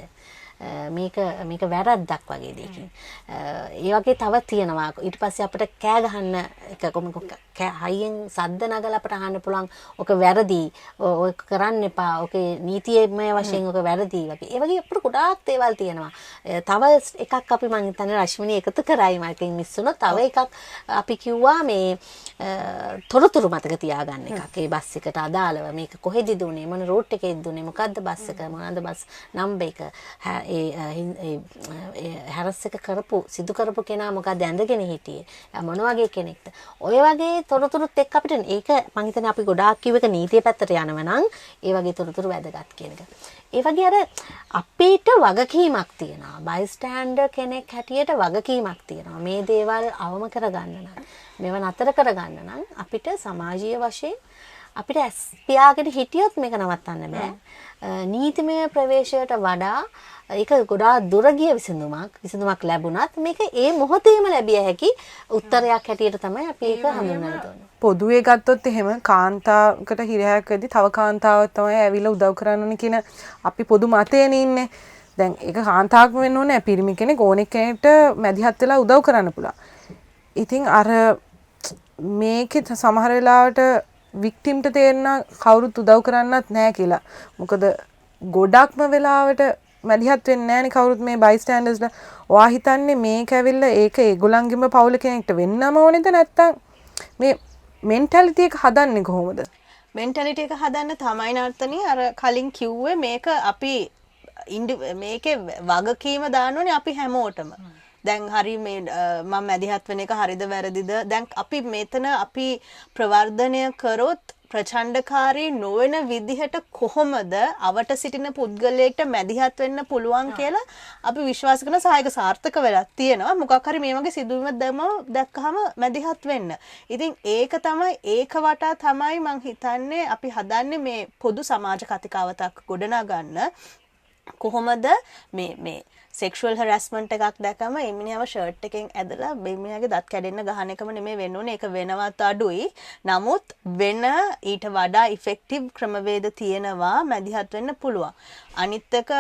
මේක වැරද්දක් වගේ දෙයකින්. ඒ වගේ තව තියෙනවා. ඊට පස්සේ අපිට කෑ ගහන්න එක කොහොමද හයියෙන් සද්ද නගලා අපිට අහන්න පුළුවන් ඔක වැරදි. ඔය කරන්න එපා. ඔකේ නීතියමය වශයෙන් ඔක වැරදි වගේ. ඒ වගේ අපිට ගොඩාක් දේවල් තියෙනවා. තව එකක් අපි මං හිතන්නේ රශ්මිනී එකතු කරයි මාකෙන් මිස් වුණොත් තව එකක් අපි කිව්වා මේ තොරතුරු මතක තියාගන්න එකක්. ඒ බස් එකට අදාළව මේක කොහෙද දුන්නේ? මොන රූට් එකේද දුන්නේ? මොකද්ද බස් එක? මොනවාද බස් නම්බර් එක? හැරස් එක කරපු සිදු කරපු කෙනා මොකක්ද ඇඳගෙන හිටියේ මොන වගේ කෙනෙක්ද ඔය වගේ තොරතුරුත් එක්ක අපිට ඒක මම හිතන්නේ අපි ගොඩාක් කිව්ව එක නීතිය පැත්තට යනවා නම් ඒ වගේ තොරතුරු වැදගත් කියන එක. ඒ වගේ අර අපිට වගකීමක් තියෙනවා. බයිස්ටෑන්ඩර් කෙනෙක් හැටියට වගකීමක් තියෙනවා. මේ දේවල් අවම කරගන්න නම් මේව නතර කරගන්න නම් අපිට සමාජීය වශයෙන් අපිට ඇස් පියාගෙන හිටියොත් මේක නවත්තන්න බෑ. නීතිමය ප්‍රවේශයට වඩා ඒක ගොඩාක් දුර ගිය විසඳුමක් ලැබුණත් මේක ඒ මොහොතේම ලැබිය හැකි උත්තරයක් හැටියට තමයි අපි ඒක හඳුන්වලා දුන්නේ. පොදුවේ ගත්තොත් එහෙම කාන්තාවකට හිරහැයක් වෙද්දි තව කාන්තාවක් තමයි ඇවිල්ලා උදව් කරන්න ඕනේ කියන අපි පොදු මතයනේ ඉන්නේ. දැන් ඒක කාන්තාවක් වෙන්න ඕනේ පිරිමි කෙනෙක් ඕනෙක් කෙනෙක්ට මැදිහත් වෙලා උදව් කරන්න පුළුවන්. ඉතින් අර මේකේ සමහර වෙලාවට වික්ටිම්ට තේරෙන කවුරුත් උදව් කරන්නත් නැහැ කියලා. මොකද ගොඩක්ම වෙලාවට මැදිහත් වෙන්නේ නැහැනේ කවුරුත් මේ බයිස්ටෑන්ඩර්ස්ලා. ඔයා හිතන්නේ මේක ඇවිල්ලා ඒක ඒගොල්ලන්ගේම පවුල කෙනෙක්ට වෙන්නම ඕනේද නැත්තම් මේ මෙන්ටැලිටි එක හදන්නේ කොහොමද? මෙන්ටැලිටි එක හදන්න තමයි නර්තනී අර කලින් කිව්වේ මේක අපි මේකේ වගකීම දාන්න ඕනේ අපි හැමෝටම. දැන් හරි මේ මම මැදිහත් වෙන එක හරිද වැරදිද? දැන් අපි මෙතන අපි ප්‍රවර්ධනය කරොත් ප්‍රචණ්ඩකාරී නොවන විදිහට කොහොමද අවට සිටින පුද්ගලයෙක්ට මැදිහත් වෙන්න පුළුවන් කියලා අපි විශ්වාස කරන සහායක සාර්ථක වෙලා තියෙනවා. මොකක් හරි මේ වගේ සිදුවීමක් දැක්කහම මැදිහත් වෙන්න. ඉතින් ඒක තමයි ඒක වටා තමයි මං හිතන්නේ අපි හදන්නේ මේ පොදු සමාජ කතිකාවතක් ගොඩනගන්න. කොහොමද මේ sexual harassment එකක් දැකම එමිනියව ෂර්ට් එකෙන් ඇදලා එමිනියගේ දත් කැඩෙන්න ගහන එකම නෙමෙයි වෙන්න ඕනේ. ඒක වෙනවත් අඩුයි. නමුත් වෙන ඊට වඩා ඉෆෙක්ටිව් ක්‍රමවේද තියෙනවා මැදිහත් වෙන්න පුළුවන්. අනිත් එක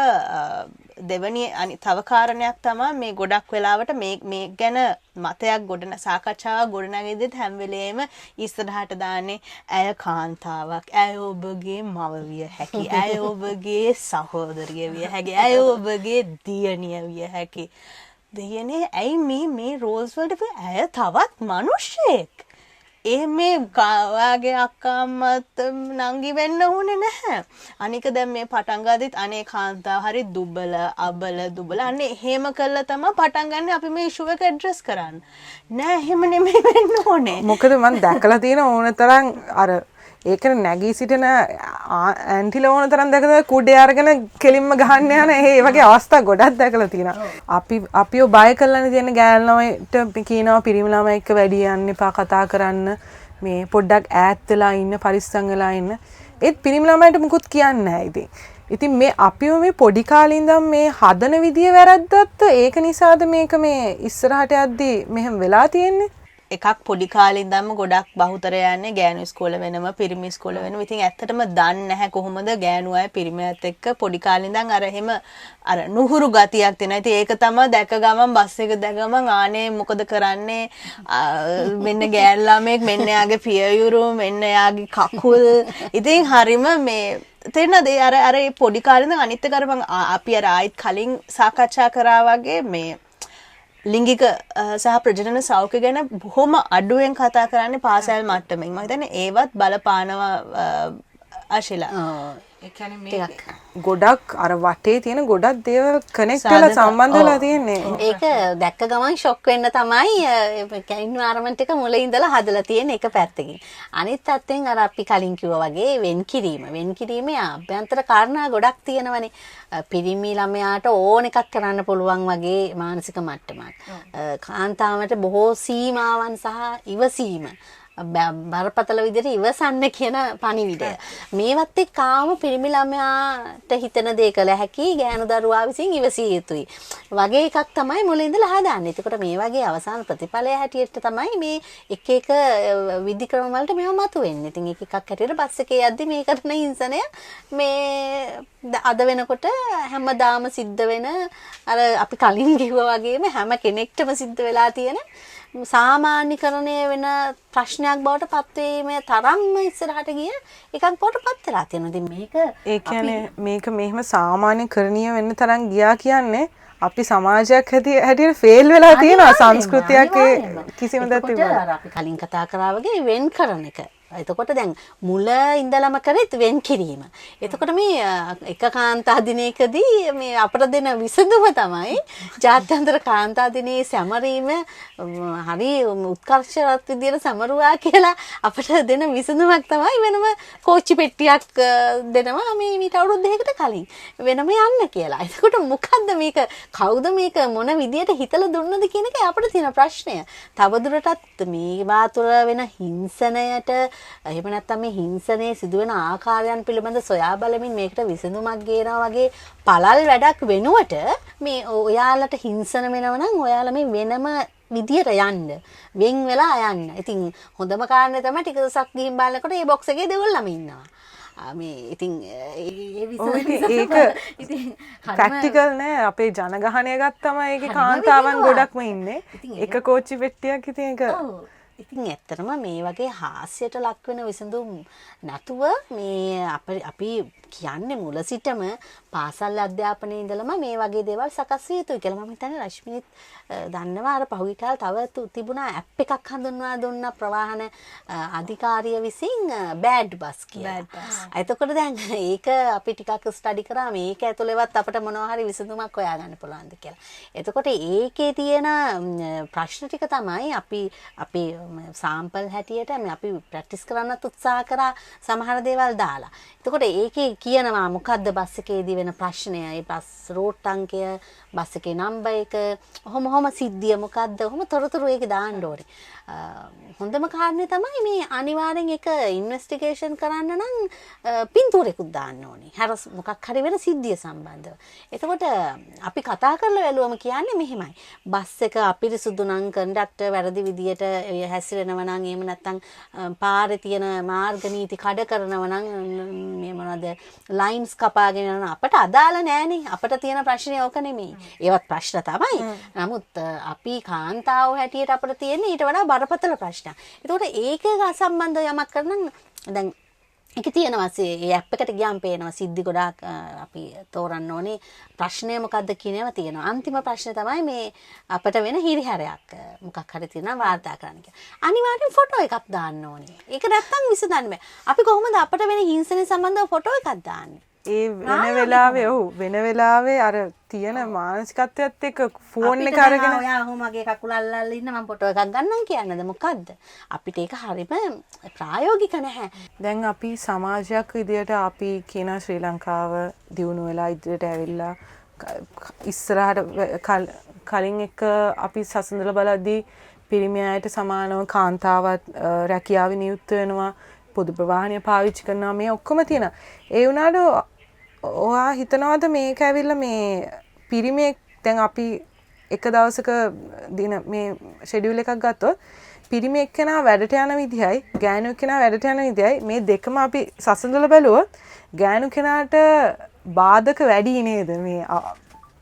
දෙවනි තව කාරණයක් තමයි මේ ගොඩක් වෙලාවට මේ ගැන මතයක් සාකච්ඡාවක් ගොඩනගෙද්දිත් හැම වෙලේම ඉස්සරහට දාන්නේ ඇය කාන්තාවක්, ඇය ඔබගේ මව විය හැකි, ඇය ඔබගේ සහෝදරිය විය හැකි, ඇය ඔබගේ දියණිය විය හැකි. දෙයනේ ඇයි මේ රෝල්ස් වලට ඇය තවත් මිනිහෙක්. මේ ඔයාගේ අක්කාම්මත් නංගි වෙන්න ඕනේ නැහැ. අනික දැන් මේ පටන් ගද්දිත් අනේ කාන්තාව හරි දුබල අබල දුබල අනේ එහෙම කළා තමයි පටන් ගන්න අපි මේ ඉෂුව එක ඇඩ්‍රස් කරන්න. නෑ එහෙම නෙමෙයි වෙන්න ඕනේ. මොකද මම දැකලා තියෙන ඕන තරම් අර ඒකන නැගී සිටින ඇන්ටිලා ඕන තරම් දැකලා කුඩේ අරගෙන කෙලින්ම ගහන්න යන ඒ වගේ අවස්ථා ගොඩක් දැකලා තියෙනවා. අපිව බය කරලානේ තියෙන ගෑල් ළමයිට කියනවා පිරිමි ළමයි එක්ක වැඩි යන්න එපා කතා කරන්න. මේ පොඩ්ඩක් ඈත් වෙලා ඉන්න පරිස්සම් වෙලා ඉන්න. ඒත් පිරිමි ළමයිට මුකුත් කියන්නේ නැහැ ඉතින්. ඉතින් මේ අපිව මේ පොඩි කාලේ ඉඳන් මේ හදන විදිය වැරද්දත් ඒක නිසාද මේක මේ ඉස්සරහට යද්දී මෙහෙම වෙලා තියෙන්නේ? එකක් පොඩි කාලේ ඉඳන්ම ගොඩක් බහුතර යන්නේ ගෑනු ඉස්කෝල වෙනම පිරිමි ඉස්කෝල වෙනම. ඉතින් ඇත්තටම දන්නේ නැහැ කොහොමද ගෑනු අය පිරිමියත් එක්ක පොඩි කාලේ ඉඳන් අර එහෙම අර නුහුරු ගතියක් තියෙනවා. ඉතින් ඒක තමයි දැක ගමන් බස් එක දැක ගමන් ආනේ මොකද කරන්නේ මෙන්න ගෑනු ළමෙක් මෙන්න යාගේ පියයුරු මෙන්න යාගේ කකුල්. ඉතින් හරිම මේ තේරෙනද අර පොඩි කාලේ ඉඳන් අනිත් එක අර මම අපි අර ආයිත් කලින් සාකච්ඡා කරා වගේ මේ ලිංගික සහ ප්‍රජනන සෞඛ්‍ය ගැන බොහොම අඩුවෙන් කතා කරන්නේ පාසල් මට්ටමින්. මම හිතන්නේ ඒවත් බලපානවා ආශිලා. ඒ කියන්නේ මේ ගොඩක් අර වටේ තියෙන ගොඩක් දේවල් කනෙක්ට් වෙලා සම්බන්ධ වෙලා තියෙන්නේ. ඒක දැක්ක ගමන් ෂොක් වෙන්න තමයි එන්වයරන්මන්ට් එක මුලින් ඉඳලා හදලා තියෙන එක පැත්තකින්. අනිත් පැත්තෙන් අර අපි කලින් කිව්වා වගේ වෙන්කිරීමේ අභ්‍යන්තර කාරණා ගොඩක් තියෙනවනේ. පිරිමි ළමයාට ඕන එකක් කරන්න පුළුවන් වගේ මානසික මට්ටමක්. කාන්තාවට බොහෝ සීමාවන් සහ ඉවසීම බරපතල විදිහට ඉවසන්න කියන පණිවිඩය. මේවත් එක්කම පිරිමි ළමයාට හිතන දේ කළ හැකි ගෑනු දරුවා විසින් ඉවසිය යුතුයි. වගේ එකක් තමයි මුලින් ඉඳලා හදාන්නේ. එතකොට මේ වගේ අවසාන ප්‍රතිඵලය හැටියට තමයි මේ එක විධික්‍රම වලට මේව මතුවෙන්නේ. ඉතින් එක එකක් හැටියට බස් එකේ යද්දි මේ කරන හිංසනය මේ අද වෙනකොට හැමදාම සිද්ධ වෙන අර අපි කලින් කිව්වා වගේම හැම කෙනෙක්ටම සිද්ධ වෙලා තියෙන සාමාන්‍යකරණය වෙන ප්‍රශ්නයක් බවට පත්වීමේ තරම්ම ඉස්සරහට ගිය එකක් බවට පත් වෙලා තියෙනවා. ඉතින් මේක ඒ කියන්නේ මේක මෙහෙම සාමාන්‍යකරණීය වෙන්න තරම් ගියා කියන්නේ අපි සමාජයක් හැටියට ෆේල් වෙලා තියෙනවා සංස්කෘතියක් කිසිම දෙයක් තිබුණා. අපි කලින් කතා කරා වගේ වෙන් කරන එක. එතකොට දැන් මුල ඉඳලම කරෙත් වෙන් කිරීම. එතකොට මේ එක කාන්තා දිනයකදී මේ අපට දෙන විසඳුම තමයි ජාත්‍යන්තර කාන්තා දිනයේ සැමරීම හරි උත්කර්ෂවත් විදියට සමරුවා කියලා අපට දෙන විසඳුමක් තමයි වෙනම කෝච්චි පෙට්ටියක් දෙනවා මේ මීට අවුරුදු දෙකකට කලින් වෙනම යන්න කියලා. එතකොට මොකද්ද මේක කවුද මේක මොන විදියට හිතලා දුන්නද කියන එක අපිට තියෙන ප්‍රශ්නය. තවදුරටත් මේ වාතුර වෙන හිංසනයට එහෙම නැත්නම් මේ හිංසනයේ සිදුවෙන ආකාරයන් පිළිබඳ සොයා බලමින් මේකට විසඳුමක් ගේනවා වගේ පළල් වැඩක් වෙනුවට මේ ඔයාලට හිංසන වෙනව නම් ඔයාලා මේ වෙනම විදියට යන්න වෙන් වෙලා යන්න. ඉතින් හොඳම කාරණේ තමයි ටික දවසක් ගිහින් බලනකොට මේ බොක්ස් එකේ දෙවොල්ලම ඉන්නවා. මේ ඉතින් ඒක ප්‍රැක්ටිකල් නෑ. අපේ ජනගහනය ගත්තම ඒකේ කාන්තාවන් ගොඩක්ම ඉන්නේ. එක කෝච්චි පෙට්ටියක් ඉතින් ඒක ඉතින් ඇත්තටම මේ වගේ හාස්‍යයට ලක් වෙන විසඳුම් නැතුව මේ අපි කියන්නේ මුල සිටම පාසල් අධ්‍යාපනයේ ඉඳලම මේ වගේ දේවල් සකස් විය යුතුයි කියලා. මම හිතන්නේ රශ්මිනිත් දන්නවා අර පහුගිය කාලේ තව තිබුණා ඇප් එකක් හඳුන්වා දුන්න ප්‍රවාහන අධිකාරිය විසින් බෑඩ් බස් කියලා. එතකොට දැන් ඒක අපි ටිකක් ස්ටඩි කරා මේක ඇතුළේවත් අපිට මොනවා හරි විසඳුමක් හොයාගන්න පුළුවන්ද කියලා. එතකොට ඒකේ තියෙන ප්‍රශ්න ටික තමයි අපි සාම්පල් හැටියට අපි ප්‍රැක්ටිස් කරන්නත් උත්සාහ කරා සමහර දේවල් දාලා. එතකොට ඒකේ කියනවා මොකද්ද බස් එකේදී වෙන ප්‍රශ්නය, ඒ බස් රූට් අංකය, බස් එකේ නම්බර් එක, ඔහොම සිද්ධිය මොකද්ද, ඔහොම තොරතුරු ඒකේ දාන්න ඕනේ. හොඳම කාරණේ තමයි මේ අනිවාර්යෙන් එක ඉන්වෙස්ටිගේෂන් කරන්න නම් පින්තූරයකුත් දාන්න ඕනේ. හර මොකක් හරි වෙන සිද්ධිය සම්බන්ධව. එතකොට අපි කතා කරලා බැලුවම කියන්නේ මෙහෙමයි. බස් එක අපිරිසුදු නම් කන්ඩක්ටර් වැරදි විදියට හැසිරෙනවා නම් එහෙම නැත්නම් පාරේ තියෙන මාර්ග නීති කඩ කරනවා නම් මේ මොනවද ලයින්ස් කපාගෙන යනවා අපට අදාළ නෑනේ. අපට තියෙන ප්‍රශ්නේ ඕක නෙමෙයි. ඒවත් ප්‍රශ්න තමයි. නමුත් අපි කාන්තාව හැටියට අපිට තියෙන ඊට වඩා බරපතල ප්‍රශ්නයක්. ඒකට ඒක අසම්බන්ධව යමක් කරනම් දැන් ඒක තියෙනවා ඒ ඇප් එකට ගියාම පේනවා සිද්ධි ගොඩාක් අපි තෝරන්න ඕනේ ප්‍රශ්නය මොකද්ද කියන ඒවා තියෙනවා. අන්තිම ප්‍රශ්නේ තමයි මේ අපිට වෙන හිරිහැරයක් මොකක් හරි තියෙනවා වාර්තා කරන්න කියලා. අනිවාර්යෙන් ෆොටෝ එකක් දාන්න ඕනේ. ඒක නැත්තම් විසඳන්න බෑ. අපි කොහොමද අපිට වෙන හිංසනය සම්බන්ධව ෆොටෝ එකක් දාන්නේ? ඒ වෙන වෙලාවේ අර තියෙන මානසිකත්වයත් එක්ක ෆෝන් එක අරගෙන ඔයා මගේ කකුල අල්ලලා ඉන්න මම ෆොටෝ එකක් ගන්නම් කියන්නද මොකද්ද? අපිට ඒක හරියම ප්‍රායෝගික නැහැ. දැන් අපි සමාජයක් විදියට අපි කියන ශ්‍රී ලංකාව දියුණු වෙලා ඉදිරියට ඇවිල්ලා ඉස්සරහට කලින් එක අපි සසඳලා බලද්දී පිරිමි අයට සමානව කාන්තාවත් රැකියාවේ නියුක්ත වෙනවා, පොදු ප්‍රවාහනය පාවිච්චි කරනවා, මේ ඔක්කොම තියෙනවා. ඒ වුණාට ඔයා හිතනවාද මේක ඇවිල්ලා මේ පිරිමියෙක් දැන් අපි එක දවසක දින මේ ෂෙඩියුල් එකක් ගත්තොත් පිරිමි එක්කෙනා වැඩට යන විදිහයි ගෑනු එක්කෙනා වැඩට යන විදිහයි මේ දෙකම අපි සසඳලා බැලුවොත් ගෑනු කෙනාට බාධක වැඩි නේද මේ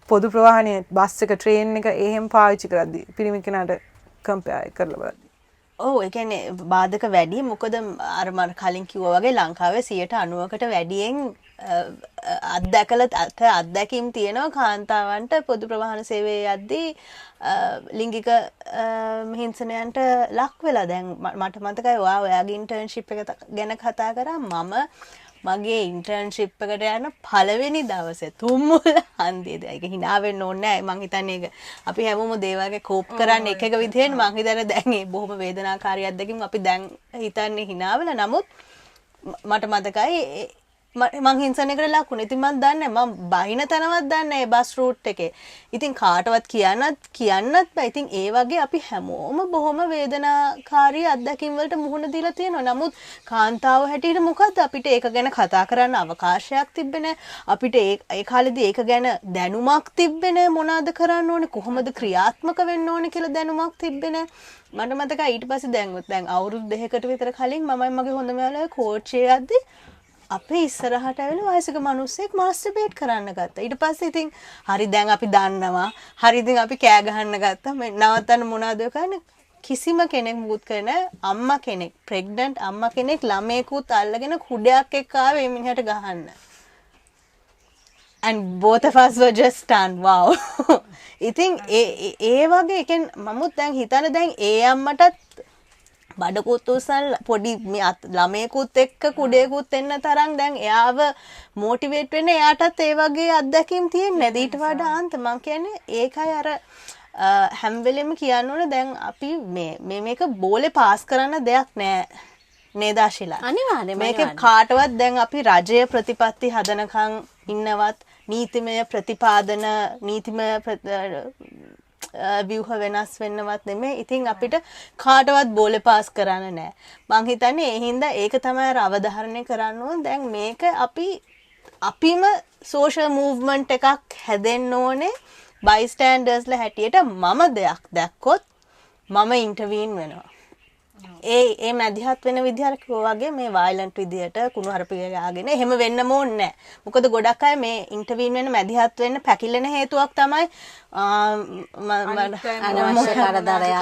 පොදු ප්‍රවාහනයේ බස් එක ට්‍රේන් එක එහෙම පාවිච්චි කරද්දී පිරිමි කෙනාට කම්පෙයාර් කරලා බලද්දී ඔව් ඒ කියන්නේ බාධක වැඩි. මොකද අර මම කලින් කිව්වා වගේ ලංකාවේ 90%කට වැඩියෙන් අත්දැකීම් තියෙනවා කාන්තාවන්ට පොදු ප්‍රවාහන සේවයේ යද්දී ලිංගික හිංසනයන්ට ලක් වෙලා. දැන් මට මතකයි ඔයාගේ ඉන්ටර්න්ෂිප් එක ගැන කතා කරා. මම මගේ ඉන්ටර්න්ෂිප් එකට යන පළවෙනි දවසේ තුම්මුල හන්දියේදී ඒක hina වෙන්න ඕනේ නැහැ. මං හිතන්නේ ඒක අපි හැමෝම දේවල්ගේ කෝප් කරන්නේ එක එක විදිහෙන්. මං හිතන්නේ දැන් මේ බොහොම වේදනාකාරී අත්දැකීම් අපි දැන් හිතන්නේ hina වෙලා. නමුත් මට මතකයි මං හිංසනයකට ලකුණු. ඉතින් මං දන්නේ මං බහින තැනවත් දන්නේ ඒ බස් රූට් එකේ. ඉතින් කාටවත් කියන්නත් බෑ. ඉතින් ඒ වගේ අපි හැමෝම බොහොම වේදනාකාරී අත්දැකීම් වලට මුහුණ දීලා තියෙනවා. නමුත් කාන්තාව හැටියට මොකද්ද අපිට ඒක ගැන කතා කරන්න අවකාශයක් තිබ්බේ නැහැ. අපිට ඒ කාලේදී ඒක ගැන දැනුමක් තිබ්බේ නැහැ. මොනවද කරන්න ඕනේ, කොහොමද ක්‍රියාත්මක වෙන්න ඕනේ කියලා දැනුමක් තිබ්බේ නැහැ. මට මතකයි ඊට පස්සේ දැන් අවුරුදු 2කට විතර කලින් මමයි මගේ හොඳම යාළුවා කෝච්චියේ යද්දි අපේ ඉස්සරහට ඇවිල්ලා වයසක මිනිස්සෙක් මාස්ටර්බේට් කරන්න ගත්තා. ඊට පස්සේ ඉතින් හරි දැන් අපි දන්නවා. හරි ඉතින් අපි කෑ ගහන්න ගත්තා. මේ නවත්තන්න මොනවද කරන්නේ? කිසිම කෙනෙක් මුකුත් කරන අම්මා කෙනෙක්, ප්‍රෙග්නන්ට් අම්මා කෙනෙක් ළමයෙකුත් අල්ලගෙන කුඩයක් එක්ක ආවේ මිනිහට ගහන්න. And both of us were just stunned. Wow. ඉතින් ඒ වගේ එකෙන් මමුත් දැන් හිතන දැන් ඒ අම්මටත් බඩකුත් උස්සන් පොඩි ළමයෙකුත් එක්ක කුඩේකුත් එන්න තරම් දැන් එයාව මොටිවේට් වෙන්න එයාටත් ඒ වගේ අත්දැකීම් තියෙන්නේ. ඊට වඩා අන්ත මං කියන්නේ ඒකයි අර හැම වෙලෙම කියන්න ඕනේ දැන් අපි මේක බෝලේ පාස් කරන්න දෙයක් නෑ නේද ආශිලා? අනිවාර්යයෙන්ම මේක කාටවත් දැන් අපි රජය ප්‍රතිපත්ති හදනකම් ඉන්නවත් නීතිමය ප්‍රතිපාදන නීතිමය ව්‍යුහ වෙනස් වෙන්නවත් නෙමෙයි. ඉතින් අපිට කාටවත් බෝලේ පාස් කරන්න නෑ. මං හිතන්නේ ඒ හින්දා ඒක තමයි අවධාරණය කරන්න ඕන. දැන් මේක අපිම සෝෂල් මූව්මන්ට් එකක් හැදෙන්න ඕනේ. බයිස්ටෑන්ඩර්ස්ලා හැටියට මම දෙයක් දැක්කොත් මම ඉන්ටර්වීන් වෙනවා. ඒ මැදිහත් වෙන විදිහට කිව්වා වගේ මේ වයලන්ට් විදිහට කුණු හරපිය ගාගෙන එහෙම වෙන්නම ඕනේ නැහැ. මොකද ගොඩක් අය මේ ඉන්ටර්වීන් වෙන මැදිහත් වෙන්න පැකිලෙන හේතුවක් තමයි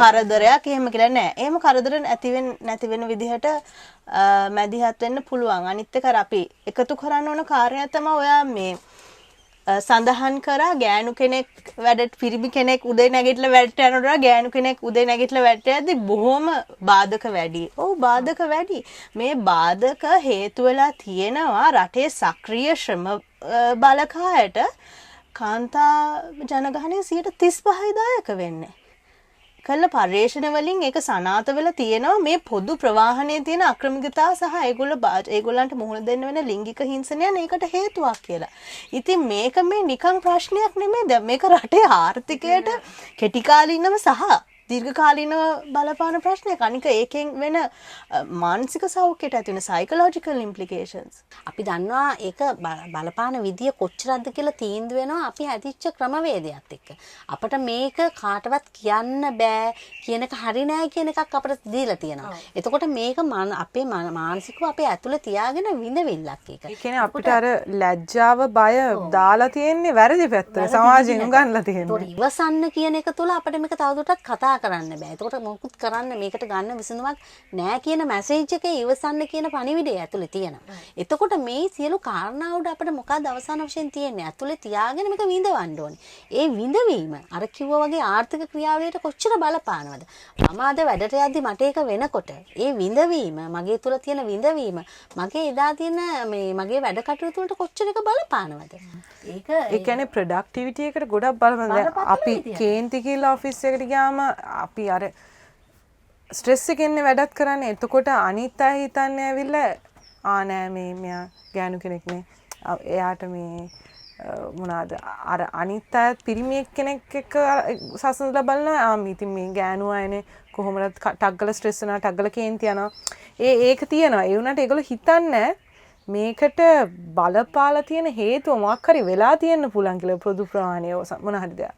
කරදරයක් එහෙම කියලා නෑ. එහෙම කරදර නැති වෙන විදිහට මැදිහත් වෙන්න පුළුවන්. අනිත් එක අපි එකතු කරන්න ඕන කාර්යය තමයි ඔයා මේ සඳහන් කරා ගෑනු කෙනෙක් වැඩට පිරිමි කෙනෙක් උදේ නැගිටලා වැඩට යනකොට ගෑනු කෙනෙක් උදේ නැගිටලා වැඩට යද්දි බොහොම බාධක වැඩි. ඔව් බාධක වැඩි. මේ බාධක හේතු වෙලා තියෙනවා රටේ සක්‍රීය ශ්‍රම බලකායට කාන්තා ජනගහනය 35% දායක වෙන්නේ. කළ පර්යේෂණ වලින් ඒක සනාථ වෙලා තියෙනවා මේ පොදු ප්‍රවාහනයේ තියෙන අක්‍රමිකතාව සහ ඒගොල්ලන්ට මුහුණ දෙන්න වෙන ලිංගික හිංසනයන් ඒකට හේතුවක් කියලා. ඉතින් මේක මේ නිකන් ප්‍රශ්නයක් නෙමෙයි. දැන් මේක රටේ ආර්ථිකයට කෙටි කාලිනව සහ දීර්ඝකාලීනව බලපාන ප්‍රශ්නයක්. අනික ඒකෙන් වෙන මානසික සෞඛ්‍යයට ඇති වෙන සයිකොලොජිකල් ඉම්ප්ලිකේෂන්ස් අපි දන්නවා ඒක බලපාන විදිය කොච්චරක්ද කියලා තීන්දුව වෙනවා අපි හැදිච්ච ක්‍රමවේදයත් එක්ක. අපිට මේක කාටවත් කියන්න බෑ කියන එක හරි නෑ කියන එකක් අපිට දීලා තියෙනවා. එතකොට මේක අපේ මානසිකව අපේ ඇතුළේ තියාගෙන විඳවිල්ලක් ඒක. ඒ කියන්නේ අපිට අර ලැජ්ජාව බය දාලා තියෙන්නේ වැරදි පැත්තට සමාජයෙන් උගන්ලා තියෙන්නේ. ඒතකොට ඉවසන්න කියන එක තුළ අපිට මේක තවදුරටත් කතා කරන්න බෑ. එතකොට මොකුත් කරන්න මේකට ගන්න විසඳුමක් නෑ කියන මැසේජ් එකේ ඉවසන්න කියන පණිවිඩය ඇතුලේ තියෙනවා. එතකොට මේ සියලු කාරණා උඩ අපිට මොකක්ද අවසාන වශයෙන් තියෙන්නේ? ඇතුලේ තියාගෙන මේක විඳවන්න ඕනේ. ඒ විඳවීම අර කිව්වා වගේ ආර්ථික ක්‍රියාවලියට කොච්චර බලපානවද? මම අද වැඩට යද්දි මට ඒක වෙනකොට ඒ විඳවීම මගේ තුල තියෙන විඳවීම මගේ එදා තියෙන මේ මගේ වැඩ කටයුතු වලට කොච්චර එක බලපානවද? ඒක ඒ කියන්නේ ප්‍රොඩක්ටිවිටි එකට ගොඩක් බලපාන. අපි කේන්ති කියලා ඔෆිස් එකට ගියාම අපි අර ස්ට්‍රෙස් එකෙන් වැඩක් කරන්නේ. එතකොට අනිත් අය හිතන්නේ ඇවිල්ලා නෑ මේ මෙයා ගෑනු කෙනෙක් නේ. එයාට මේ මොනවාද අර අනිත් අය පිරිමි කෙනෙක් එක්ක සසඳලා බලනවා. ඉතින් මේ ගෑනු අයනේ කොහොමද ටග්ගල ස්ට්‍රෙස් වෙනවා ටග්ගල කේන්ති යනවා. ඒක තියෙනවා. ඒ වුණාට ඒගොල්ලෝ හිතන්නේ මේකට බලපාලා තියෙන හේතුව මොකක් හරි වෙලා තියෙන්න පුළුවන් කියලා පොදු ප්‍රමාණය මොන හරි දෙයක්.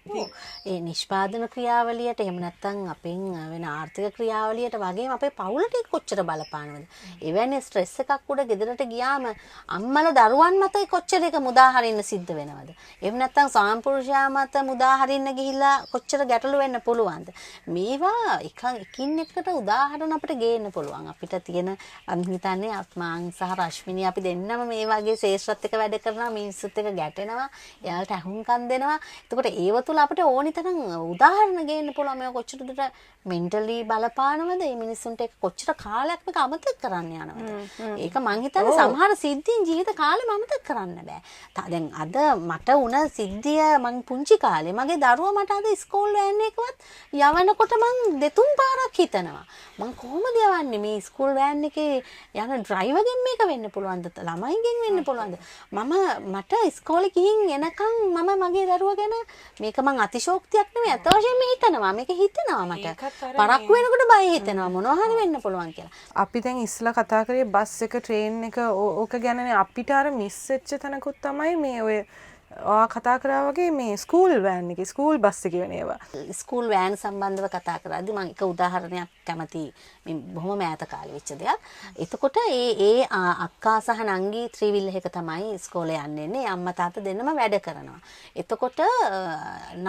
ඒ නිෂ්පාදන ක්‍රියාවලියට එහෙම නැත්නම් අපෙන් වෙන ආර්ථික ක්‍රියාවලියට වගේම අපේ පවුලට කොච්චර බලපානවද? එවැනි ස්ට්‍රෙස් එකක් උඩ ගෙදරට ගියාම අම්මලා දරුවන් මත කොච්චර එක මුදා හරින්න සිද්ධ වෙනවද? එහෙම නැත්නම් සාම්පුරුෂයා මත මුදා හරින්න ගිහිල්ලා කොච්චර ගැටලු වෙන්න පුළුවන්ද? මේවා එකින් එකට උදාහරණ අපිට ගේන්න පුළුවන්. අපිට තියෙන මම හිතන්නේ අත්මාං සහ රශ්මිනී අපි දෙන්නම මේ වගේ ශේෂ්ත්‍රත් එක්ක වැඩ කරනවා, මිනිස්සුත් එක්ක ගැටෙනවා, එයාලට අහුම්කම් දෙනවා. එතකොට ඒව තුල අපිට ඕනි තරම් උදාහරණ ගේන්න පුළුවන්. මේ කොච්චර දුරට මෙන්ටලි බලපානවද? මේ මිනිස්සුන්ට ඒක කොච්චර කාලයක් මේක අමතක කරන්න යනවද? ඒක මං හිතන්නේ සමහර සිද්ධීන් ජීවිත කාලෙම අමතක කරන්න බෑ. දැන් අද මට වුණ සිද්ධිය මං පුංචි කාලේ මගේ දරුවා මට අද ඉස්කෝල් වෑන් එකවත් යවනකොට මං දෙතුන් පාරක් හිතනවා. මං කොහොමද යවන්නේ මේ ඉස්කෝල් වෑන් එකේ යන ඩ්‍රයිවර්ගෙන් මේක වෙන්න පුළුවන්ද? ළමයිගෙන් වෙන්න පුළුවන්ද? මට ඉස්කෝලේ ගිහින් එනකන් මම මගේ දරුවා ගැන මේක මං අතිශෝක්තියක් නෙමෙයි අත වශයෙන්ම හිතනවා. මේක හිතනවා මට. පරක්කු වෙනකොට බය හිතෙනවා මොනවා හරි වෙන්න පුළුවන් කියලා. අපි දැන් ඉස්සලා කතා කරේ බස් එක ට්‍රේන් එක ඕක ගැනනේ. අපිට අර මිස් වෙච්ච තැනකුත් තමයි මේ ඔය කතා කරා වගේ මේ ස්කූල් වෑන් එකේ ස්කූල් බස් එකේ වෙන ඒවා. ස්කූල් වෑන් සම්බන්ධව කතා කරද්දී මම එක උදාහරණයක් කැමතියි. මේ බොහොම ඈත කාලේ වෙච්ච දෙයක්. එතකොට ඒ අක්කා සහ නංගි ත්‍රිවිල් එක තමයි ඉස්කෝලේ යන්නේ. අම්මා තාත්තා දෙන්නම වැඩ කරනවා. එතකොට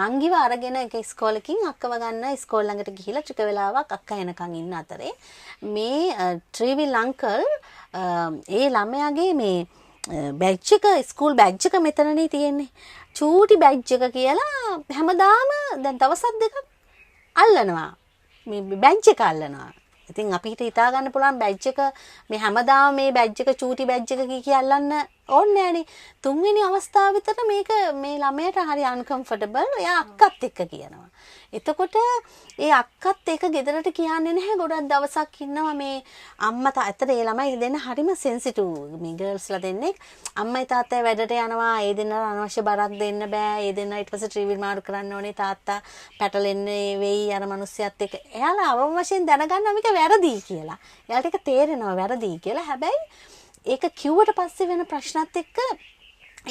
නංගිව අරගෙන එක ඉස්කෝලකින් අක්කව ගන්න ඉස්කෝල ළඟට ගිහිලා ටික වෙලාවක් අක්කා එනකන් ඉන්න අතරේ මේ ත්‍රිවිල් අංකල් ඒ ළමයාගේ මේ බැජ් එක ස්කූල් බැජ් එක මෙතනනේ තියෙන්නේ. චූටි බැජ් එක කියලා හැමදාම දැන් දවස් දෙකක් අල්ලනවා. මේ බැජ් එක අල්ලනවා. ඉතින් අපිට හිතා ගන්න පුළුවන් බැජ් එක මේ හැමදාම මේ බැජ් එක චූටි බැජ් එක කී අල්ලන්න ඕනේ නෑනේ. තුන්වෙනි අවස්ථාව විතර මේක මේ ළමයට හරි අන්කම්ෆර්ටබල්. එයා අක්කත් එක්ක කියනවා. එතකොට ඒ අක්කත් ඒක ගෙදරට කියන්නේ නැහැ. ගොඩක් දවසක් ඉන්නවා මේ අම්මා තාත්තා ඒ ළමයි දෙන්න හරිම සෙන්සිටිව් මේ ගර්ල්ස්ලා දෙන්නේ. අම්මයි තාත්තයි වැඩට යනවා. ඒ දෙන්නට අනවශ්‍ය බරක් දෙන්න බෑ. ඒ දෙන්න ඊට පස්සේ ට්‍රිවිල් මාරු කරන්න ඕනේ. තාත්තා පැටලෙන්නේ වෙයි අර මිනිස්සයත් එක්ක. එයාලා අවම වශයෙන් දැනගන්නවා මේක වැරදි කියලා. එයාලට ඒක තේරෙනවා වැරදි කියලා. හැබැයි ඒක කිව්වට පස්සේ වෙන ප්‍රශ්නත් එක්ක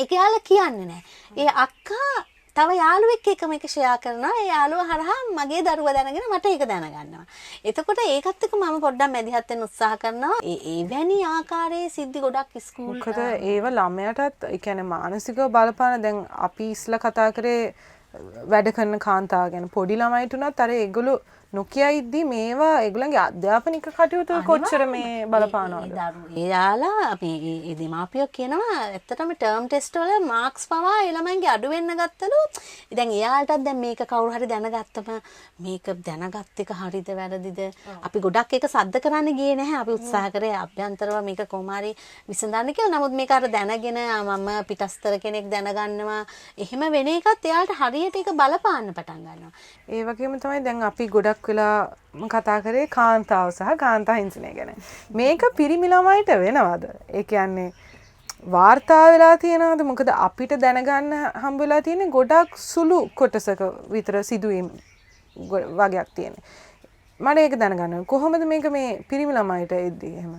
ඒක යාලා කියන්නේ නැහැ. ඒ අක්කා තව යාළුවෙක් එක්ක මේක ෂෙයා කරනවා. ඒ යාළුවා හරහා මගේ දරුවා දැනගෙන මට ඒක දැනගන්නවා. එතකොට ඒකත් එක්ක මම පොඩ්ඩක් මැදිහත් වෙන්න උත්සාහ කරනවා. එවැනි ආකාරයේ සිද්ධි ගොඩක් ස්කූල් මොකද ඒව ළමයටත් ඒ කියන්නේ මානසිකව බලපාන දැන් අපි ඉස්සලා කතා කරේ වැඩ කරන කාන්තාව ගැන පොඩි ළමයිට උනත් අර ඒගොල්ලෝ නොකිය ඉද්දි මේවා ඒගොල්ලන්ගේ අධ්‍යාපනික කටයුතු කොච්චර මේ බලපානවද? එයාලා අපි ඒ දෙමාපියෝ කියනවා ඇත්තටම ටර්ම් ටෙස්ට් වල මාක්ස් පවා ඒ ළමයින්ගේ අඩු වෙන්න ගත්තලු. දැන් එයාලටත් දැන් මේක කවුරු හරි දැනගත්තම මේක දැනගත් එක හරිද වැරදිද? අපි ගොඩක් ඒක සද්ද කරන්න ගියේ නැහැ. අපි උත්සාහ කරේ අභ්‍යන්තරව මේක කොහොම හරි විසඳන්න කියලා. නමුත් මේක අර දැනගෙන මම පිටස්තර කෙනෙක් දැනගන්නවා. එහෙම වෙන එකත් එයාලට හරියට ඒක බලපාන්න පටන් ගන්නවා. ඒ වගේම තමයි දැන් අපි ගොඩක් වෙලා කතා කරේ කාන්තාව සහ කාන්තා හිංසනය ගැන. මේක පිරිමි ළමයිට වෙනවද? ඒ කියන්නේ වාර්තා වෙලා තියෙනවද? මොකද අපිට දැනගන්න හම්බ වෙලා තියෙන්නේ ගොඩක් සුළු කොටසක විතර සිදුවීම් වගේක් තියෙන්නේ. මට ඒක දැනගන්න කොහොමද මේක මේ පිරිමි ළමයිට එද්දී එහෙම?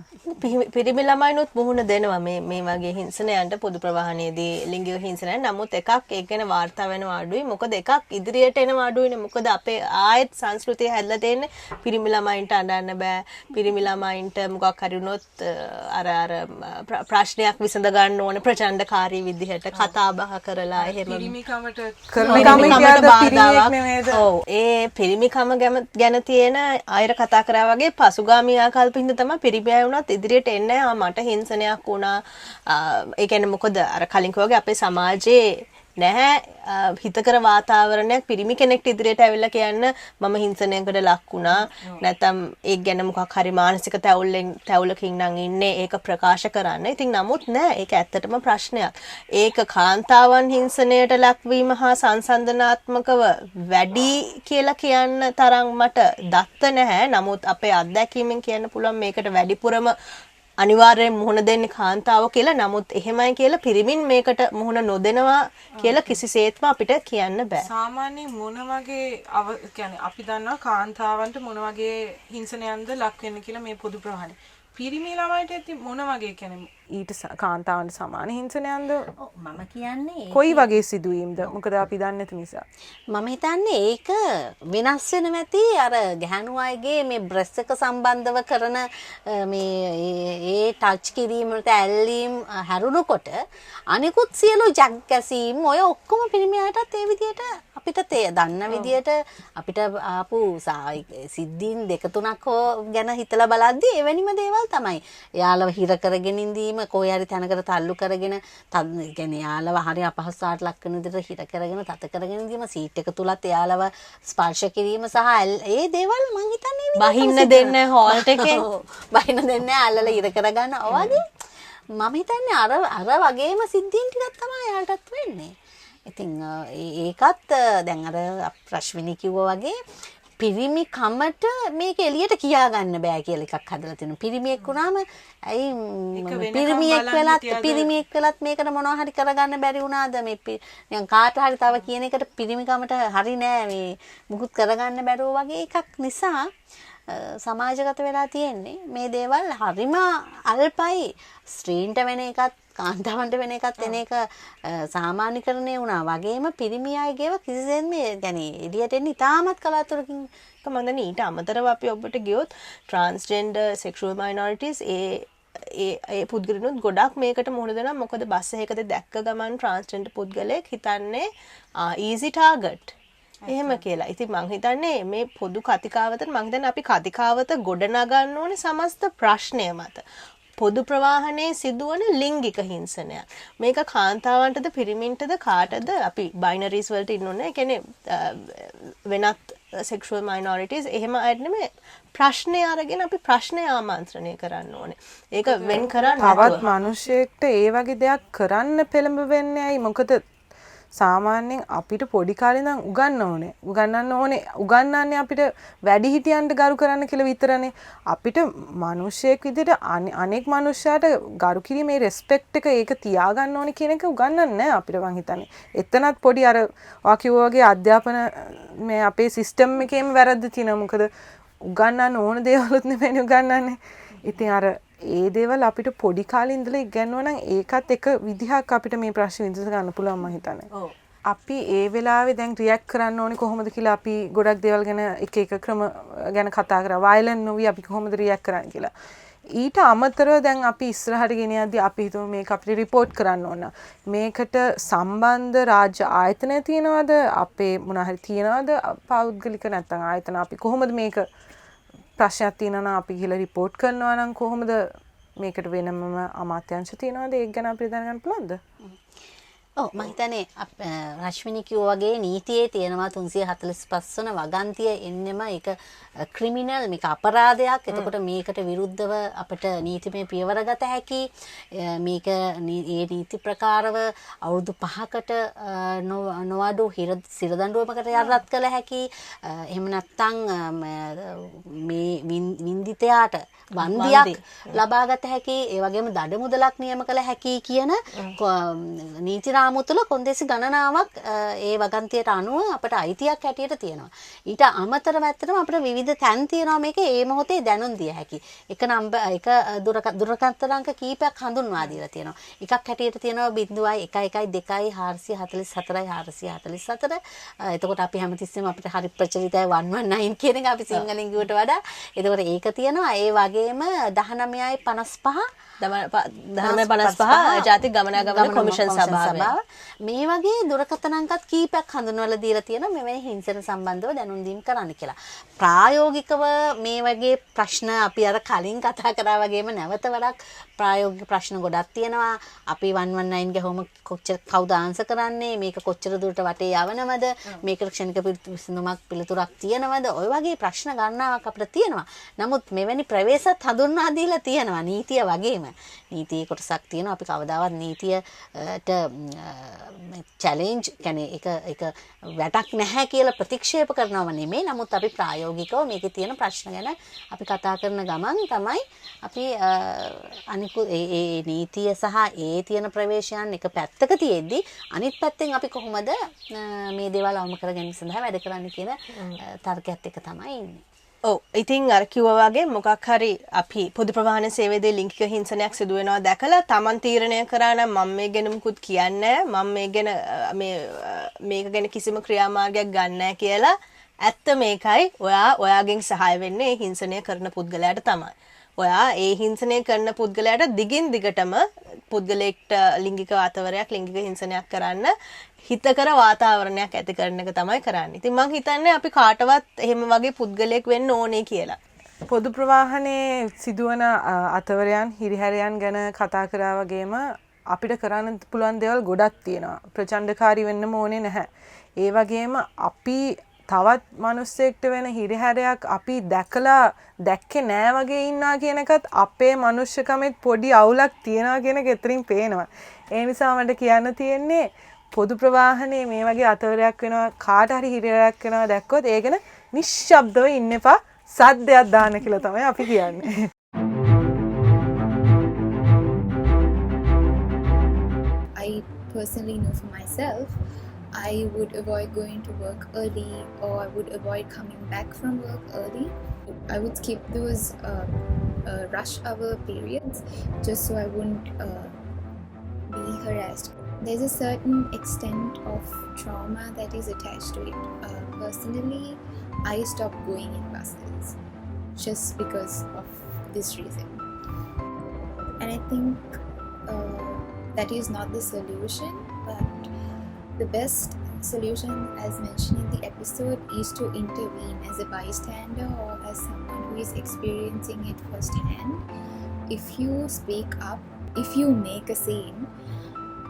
පිරිමි ළමයිනුත් මුහුණ දෙනවා මේ වගේ හිංසනයන්ට පොදු ප්‍රවාහනයේදී ලිංගික හිංසනයන්. නමුත් එකක් ඒක ගැන වාර්තා වෙනවා අඩුයි. මොකද එකක් ඉදිරියට එනවා අඩුයිනේ. මොකද අපේ ආයෙත් සංස්කෘතිය හැදලා තියෙන්නේ පිරිමි ළමයින්ට අඬන්න බෑ. පිරිමි ළමයින්ට මොකක් හරි වුණොත් අර ප්‍රශ්නයක් විසඳ ගන්න ඕන ප්‍රචණ්ඩකාරී විදිහට කතා බහ කරලා එහෙම පිරිමිකමට ඔව් ඒ පිරිමිකම ගැන තියෙන අයර කතා කරා වගේ පසුගාමී ආකල්ප හින්දා තමයි පිරිබෑ වුණත් ඉදිරියට එන්නේ මට හිංසනයක් වුණා. ඒ කියන්නේ මොකද අර කලින් කිව්වාගේ අපේ සමාජයේ නැහැ හිතකර වාතාවරණයක් පිරිමි කෙනෙක්ට ඉදිරියට ඇවිල්ලා කියන්න මම හිංසනයකට ලක් වුණා. නැත්නම් ඒක ගැන මොකක් හරි මානසික තැවුලකින් නම් ඉන්නේ ඒක ප්‍රකාශ කරන්න. ඉතින් නමුත් නෑ ඒක ඇත්තටම ප්‍රශ්නයක්. ඒක කාන්තාවන් හිංසනයට ලක්වීම හා සංසන්දනාත්මකව වැඩි කියලා කියන්න තරම් මට දත්ත නැහැ. නමුත් අපේ අත්දැකීමෙන් කියන්න පුළුවන් මේකට වැඩිපුරම අනිවාර්යෙන් මුහුණ දෙන්නේ කාන්තාව කියලා. නමුත් එහෙමයි කියලා පිරිමින් මේකට මුහුණ නොදෙනවා කියලා කිසිසේත්ම අපිට කියන්න බෑ. සාමාන්‍යයෙන් මොන වගේ කියන්නේ අපි දන්නවා කාන්තාවන්ට මොන වගේ හිංසනයන්ද ලක් වෙන්නේ කියලා මේ පොදු ප්‍රවාහනේ. පිරිමි ළමයිට ඇති මොන වගේ කියන්නේ ඊට කාන්තාවන්ට සමාන හිංසනයන්ද? මම කියන්නේ කොයි වගේ සිදුවීම්ද? මොකද අපි දන්නේ නැති නිසා. මම හිතන්නේ ඒක වෙනස් වෙන නැති අර ගැහණු අයගේ මේ බ්‍රෙස්ට් එක සම්බන්ධව කරන මේ ඒ ටච් කිරීමට ඇල්ලීම් හැරුණකොට අනිකුත් සියලු ජග්ගැසීම් ඔය ඔක්කොම පිරිමි අයටත් ඒ විදිහට අපිට දන්න විදිහට අපිට ආපු සිද්ධීන් දෙක තුනක් හෝ ගැන හිතලා බලද්දී එවැනිම දේවල් තමයි. එයාලව හිර කරගෙන ඉඳීම කොහේ හරි තැනකට තල්ලු කරගෙන කියන්නේ යාළුවා හරි අපහසුතාවට ලක් වෙන විදිහට හිර කරගෙන තත කරගෙන ඉඳීම සීට් එක තුලත් යාළුවා ස්පර්ශ කිරීම සහ ඒ දේවල් මං හිතන්නේ බහින්න දෙන්නේ හෝල්ට් එකේ බහින්න දෙන්නේ අල්ලලා හිර කරගන්න ඔයගේ මම හිතන්නේ අර වගේම සිද්ධීන් ටිකක් තමයි යාළටත් වෙන්නේ. ඉතින් ඒකත් දැන් අර ප්‍රශ්විනී කිව්වා වගේ පිරිමි කමට මේක එළියට කියා ගන්න බෑ කියලා එකක් හදලා තියෙනවා. පිරිමියෙක් වුණාම ඇයි පිරිමියෙක් වෙලත් මේකට මොනවා හරි කරගන්න බැරි වුණාද මේ නිකන් කාට හරි තව කියන එකට පිරිමිකමට හරි නෑ මේ මුකුත් කරගන්න බැරුව වගේ එකක් නිසා සමාජගත වෙලා තියෙන්නේ මේ දේවල් හරිම අල්පයි. ස්ත්‍රීන්ට වෙන එකත් කාන්තාවන්ට වෙන එකත් එන එක සාමාන්‍යකරණය වුණා වගේම පිරිමි අයගේව කිසිසේත් මේ يعني එළියට එන්නේ ඉතාමත් කලාතුරකින්. මම ඊට අමතරව අපි ඔබට ගියොත් ට්‍රාන්ස්ජෙන්ඩර් සෙක්ෂුවල් මයිනොරිටිස් ඒ පුද්ගලනුත් ගොඩක් මේකට මුහුණ දෙනවා. මොකද බස් එකකද දැක්ක ගමන් ට්‍රාන්ස්ජෙන්ඩර් පුද්ගලයෙක් හිතන්නේ ඊසි ටාගට් එහෙම කියලා. ඉතින් මං හිතන්නේ මේ පොදු කතිකාවතට මං හිතන්නේ අපි කතිකාවත ගොඩනගන්න ඕනේ සමස්ත ප්‍රශ්නය මත. පොදු ප්‍රවාහනයේ සිදුවන ලිංගික හිංසනය. මේක කාන්තාවන්ටද පිරිමින්ටද කාටද අපි බයිනරිස් වලට ඉන්නෝනේ. ඒ කියන්නේ වෙනත් sexual minorities එහෙම අයට නෙමෙයි ප්‍රශ්නය අරගෙන අපි ප්‍රශ්නය ආමන්ත්‍රණය කරන්න ඕනේ. ඒක වෙන් කරන්න තවත් මිනිහෙක්ට ඒ වගේ දෙයක් කරන්න පෙළඹ වෙන්නේ ඇයි? මොකද සාමාන්‍යයෙන් අපිට පොඩි කාලේ ඉඳන් උගන්වන්න ඕනේ උගන්වන්නේ අපිට වැඩි හිටියන්ට ගරු කරන්න කියලා විතරනේ. අපිට මිනිහෙක් විදිහට අනෙක් මිනිහයාට ගරු කිරීමේ රෙස්පෙක්ට් එක ඒක තියාගන්න ඕනේ කියන එක උගන්වන්නේ නැහැ අපිට මං හිතන්නේ. එතනත් පොඩි අර වාකියෝ වගේ අධ්‍යාපන මේ අපේ සිස්ටම් එකේම වැරද්ද තියෙනවා. මොකද උගන්වන්න ඕන දේවලුත් නෙමෙයි උගන්වන්නේ. ඉතින් අර ඒ දේවල් අපිට පොඩි කාලේ ඉඳලා ඉගෙනුවා නම් ඒකත් එක විදිහක් අපිට මේ ප්‍රශ්න විසඳ ගන්න පුළුවන් මම හිතන්නේ. ඔව්. අපි ඒ වෙලාවේ දැන් රියැක්ට් කරන්න ඕනේ කොහොමද කියලා අපි ගොඩක් දේවල් ගැන එක ක්‍රම ගැන කතා කරා. වයලන්ට් නොවි අපි කොහොමද රියැක්ට් කරන්න කියලා. ඊට අමතරව දැන් අපි ඉස්සරහට ගෙන යද්දී අපි හිතමු මේක අපිට රිපෝට් කරන්න ඕන. මේකට සම්බන්ධ රාජ්‍ය ආයතන තියෙනවද? අපේ මොනවා හරි තියෙනවද? පෞද්ගලික නැත්නම් ආයතන අපි කොහොමද මේක ප්‍රශ්නයක් තියෙනවා නම් අපි ගිහලා රිපෝට් කරනවා නම් කොහොමද මේකට වෙනම අමාත්‍යාංශ තියෙනවද? ඒක ගැන අපිට දැනගන්න පුළුවන්ද? ඔව් මම හිතන්නේ රශ්මිනී කිව්වා වගේ නීතියේ තියෙනවා 345 වන වගන්තිය එන්නෙම ඒක ක්‍රිමිනල් මේක අපරාධයක්. එතකොට මේකට විරුද්ධව අපිට නීතිමය පියවර ගත හැකි. මේක මේ නීති ප්‍රකාරව අවුරුදු 5කට නොඅඩු සිරදඬුවමකට යටත් කළ හැකි. එහෙම නැත්නම් මේ වින්දිතයාට වන්දියක් ලබාගත හැකි. ඒ වගේම දඩ මුදලක් නියම කළ හැකි කියන නීති රාමුව තුළ කොන්දේසි ගණනාවක් ඒ වගන්තියට අනුව අපිට අයිතියක් හැටියට තියෙනවා. ඊට අමතරව ඇත්තටම අපිට විවිධ තැන් තියෙනවා මේකේ ඒ මොහොතේ දැනුම් දිය හැකි. එක දුරකථන අංක කීපයක් හඳුන්වා දීලා තියෙනවා. එකක් හැටියට තියෙනවා 0.112 444 444. එතකොට අපි හැමතිස්සෙම අපිට හරි ප්‍රචලිතයි 119 කියන එක අපි සිංහලෙන් කිව්වට වඩා. එතකොට ඒක තියෙනවා. ඒ වගේම 19.55 1955 ජාතික ගමනාගමන කොමිෂන් සභාව මේ වගේ දුරකථන අංකත් කීපයක් හඳුන්වලා දීලා තියෙනවා මෙවැනි හිංසන සම්බන්ධව දැනුම් දීම් කරන්න කියලා. ප්‍රායෝගිකව මේ වගේ ප්‍රශ්න අපි අර කලින් කතා කරා වගේම නැවත වඩාක් ප්‍රායෝගික ප්‍රශ්න ගොඩක් තියෙනවා. අපි 119 ගහම කොච්චර කවුද ආන්සර් කරන්නේ? මේක කොච්චර දුරට වටේ යවනවද? මේකට ක්ෂණික විසඳුමක් පිළිතුරක් තියෙනවද? ඔය වගේ ප්‍රශ්න ගණනාවක් අපිට තියෙනවා. නමුත් මෙවැනි ප්‍රවේශත් හඳුන්වා දීලා තියෙනවා නීතිය වගේම. නීතියේ කොටසක් තියෙනවා. අපි කවදාවත් නීතියට චැලෙන්ජ් කියන්නේ ඒක වැටක් නැහැ කියලා ප්‍රතික්ෂේප කරනව නෙමෙයි. නමුත් අපි ප්‍රායෝගිකව මේකේ තියෙන ප්‍රශ්න ගැන අපි කතා කරන ගමන් තමයි අපි අනිකුත් ඒ නීතිය සහ ඒ තියෙන ප්‍රවේශයන් එක පැත්තක තියෙද්දි අනිත් පැත්තෙන් අපි කොහොමද මේ දේවල් අවම කර ගැනීම සඳහා වැඩ කරන්න කියන තර්කයත් එක තමයි ඉන්නේ. ඔව් ඉතින් අර කිව්වා වගේ මොකක් හරි අපි පොදු ප්‍රවාහන සේවයේදී ලිංගික හිංසනයක් සිදු වෙනවා දැකලා Taman තීරණය කරා නම් මම මේ ගැන මුකුත් කියන්නේ මම මේ ගැන මේක ගැන කිසිම ක්‍රියාමාර්ගයක් ගන්න නැහැ කියලා ඇත්ත මේකයි ඔයාගෙන් සහාය වෙන්නේ මේ හිංසනය කරන පුද්ගලයාට තමයි. ඔයා ඒ හිංසනය කරන පුද්ගලයාට දිගින් දිගටම පුද්ගලයෙක්ට ලිංගික වාතාවරණයක් ලිංගික හිංසනයක් කරන්න හිතකර වාතාවරණයක් ඇති කරන එක තමයි කරන්නේ. ඉතින් මම හිතන්නේ අපි කාටවත් එහෙම වගේ පුද්ගලයෙක් වෙන්න ඕනේ කියලා. පොදු ප්‍රවාහනයේ සිදුවන අතවරයන් හිරිහැරයන් ගැන කතා කරා වගේම අපිට කරන්න පුළුවන් දේවල් ගොඩක් තියෙනවා. ප්‍රචණ්ඩකාරී වෙන්නම ඕනේ නැහැ. ඒ වගේම අපි තවත් මිනිස්සෙක්ට වෙන හිරිහැරයක් අපි දැක්කේ නෑ වගේ ඉන්නවා කියන එකත් අපේ මනුෂ්‍යකමෙත් පොඩි අවුලක් තියනවා කියන එක එතරින් පේනවා. ඒ නිසා මට කියන්න තියෙන්නේ පොදු ප්‍රවාහනයේ මේ වගේ අතවරයක් වෙනවා කාට හරි හිරිහැරයක් වෙනවා දැක්කොත් ඒ ගැන නිශ්ශබ්දව ඉන්න එපා සද්දයක් දාන්න කියලා තමයි අපි කියන්නේ. I personally know for myself, I would avoid going to work early or I would avoid coming back from work early. I would skip those rush hour periods just so I wouldn't be harassed. There's a certain extent of trauma that is attached to it. Personally, I stopped going in buses just because of this reason. And I think that is not the solution, but the best solution, as mentioned in the episode, is to intervene as a bystander or as someone who is experiencing it firsthand. If you speak up, if you make a scene,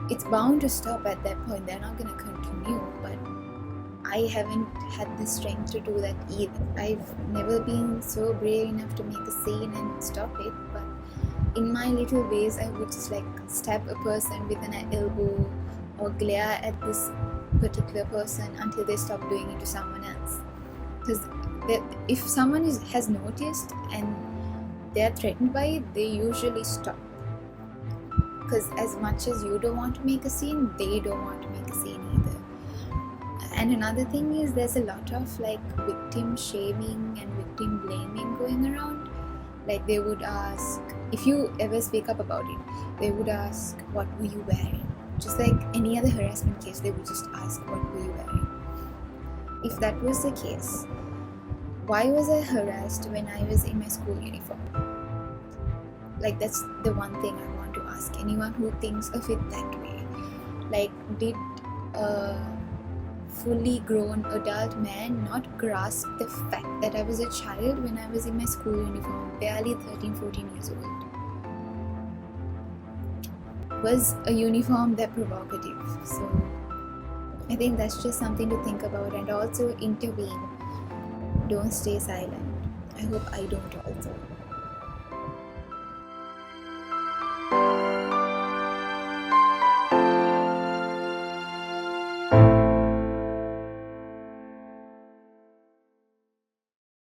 it's bound to stop at that point. They're not going to continue, but I haven't had the strength to do that either. I've never been so brave enough to make a scene and stop it, but in my little ways I would just like stab a person with an elbow or glare at this particular person until they stop doing it to someone else. Because if someone has noticed and they're threatened by it, they usually stop. Because as much as you don't want to make a scene, they don't want to make a scene either. And another thing is there's a lot of like victim shaming and victim blaming going around. Like they would ask, if you ever speak up about it, they would ask, what were you wearing? just like any other harassment case, they would just ask, what were you wearing? If that was the case, why was I harassed when I was in my school uniform? Like, that's the one thing I want to ask anyone who thinks of it that way. Like, did a fully grown adult man not grasp the fact that I was a child when I was in my school uniform, barely 13-14 years old? Was a uniform that provocative? So I think that's just something to think about, and also intervene. Don't stay silent. I hope I don't also.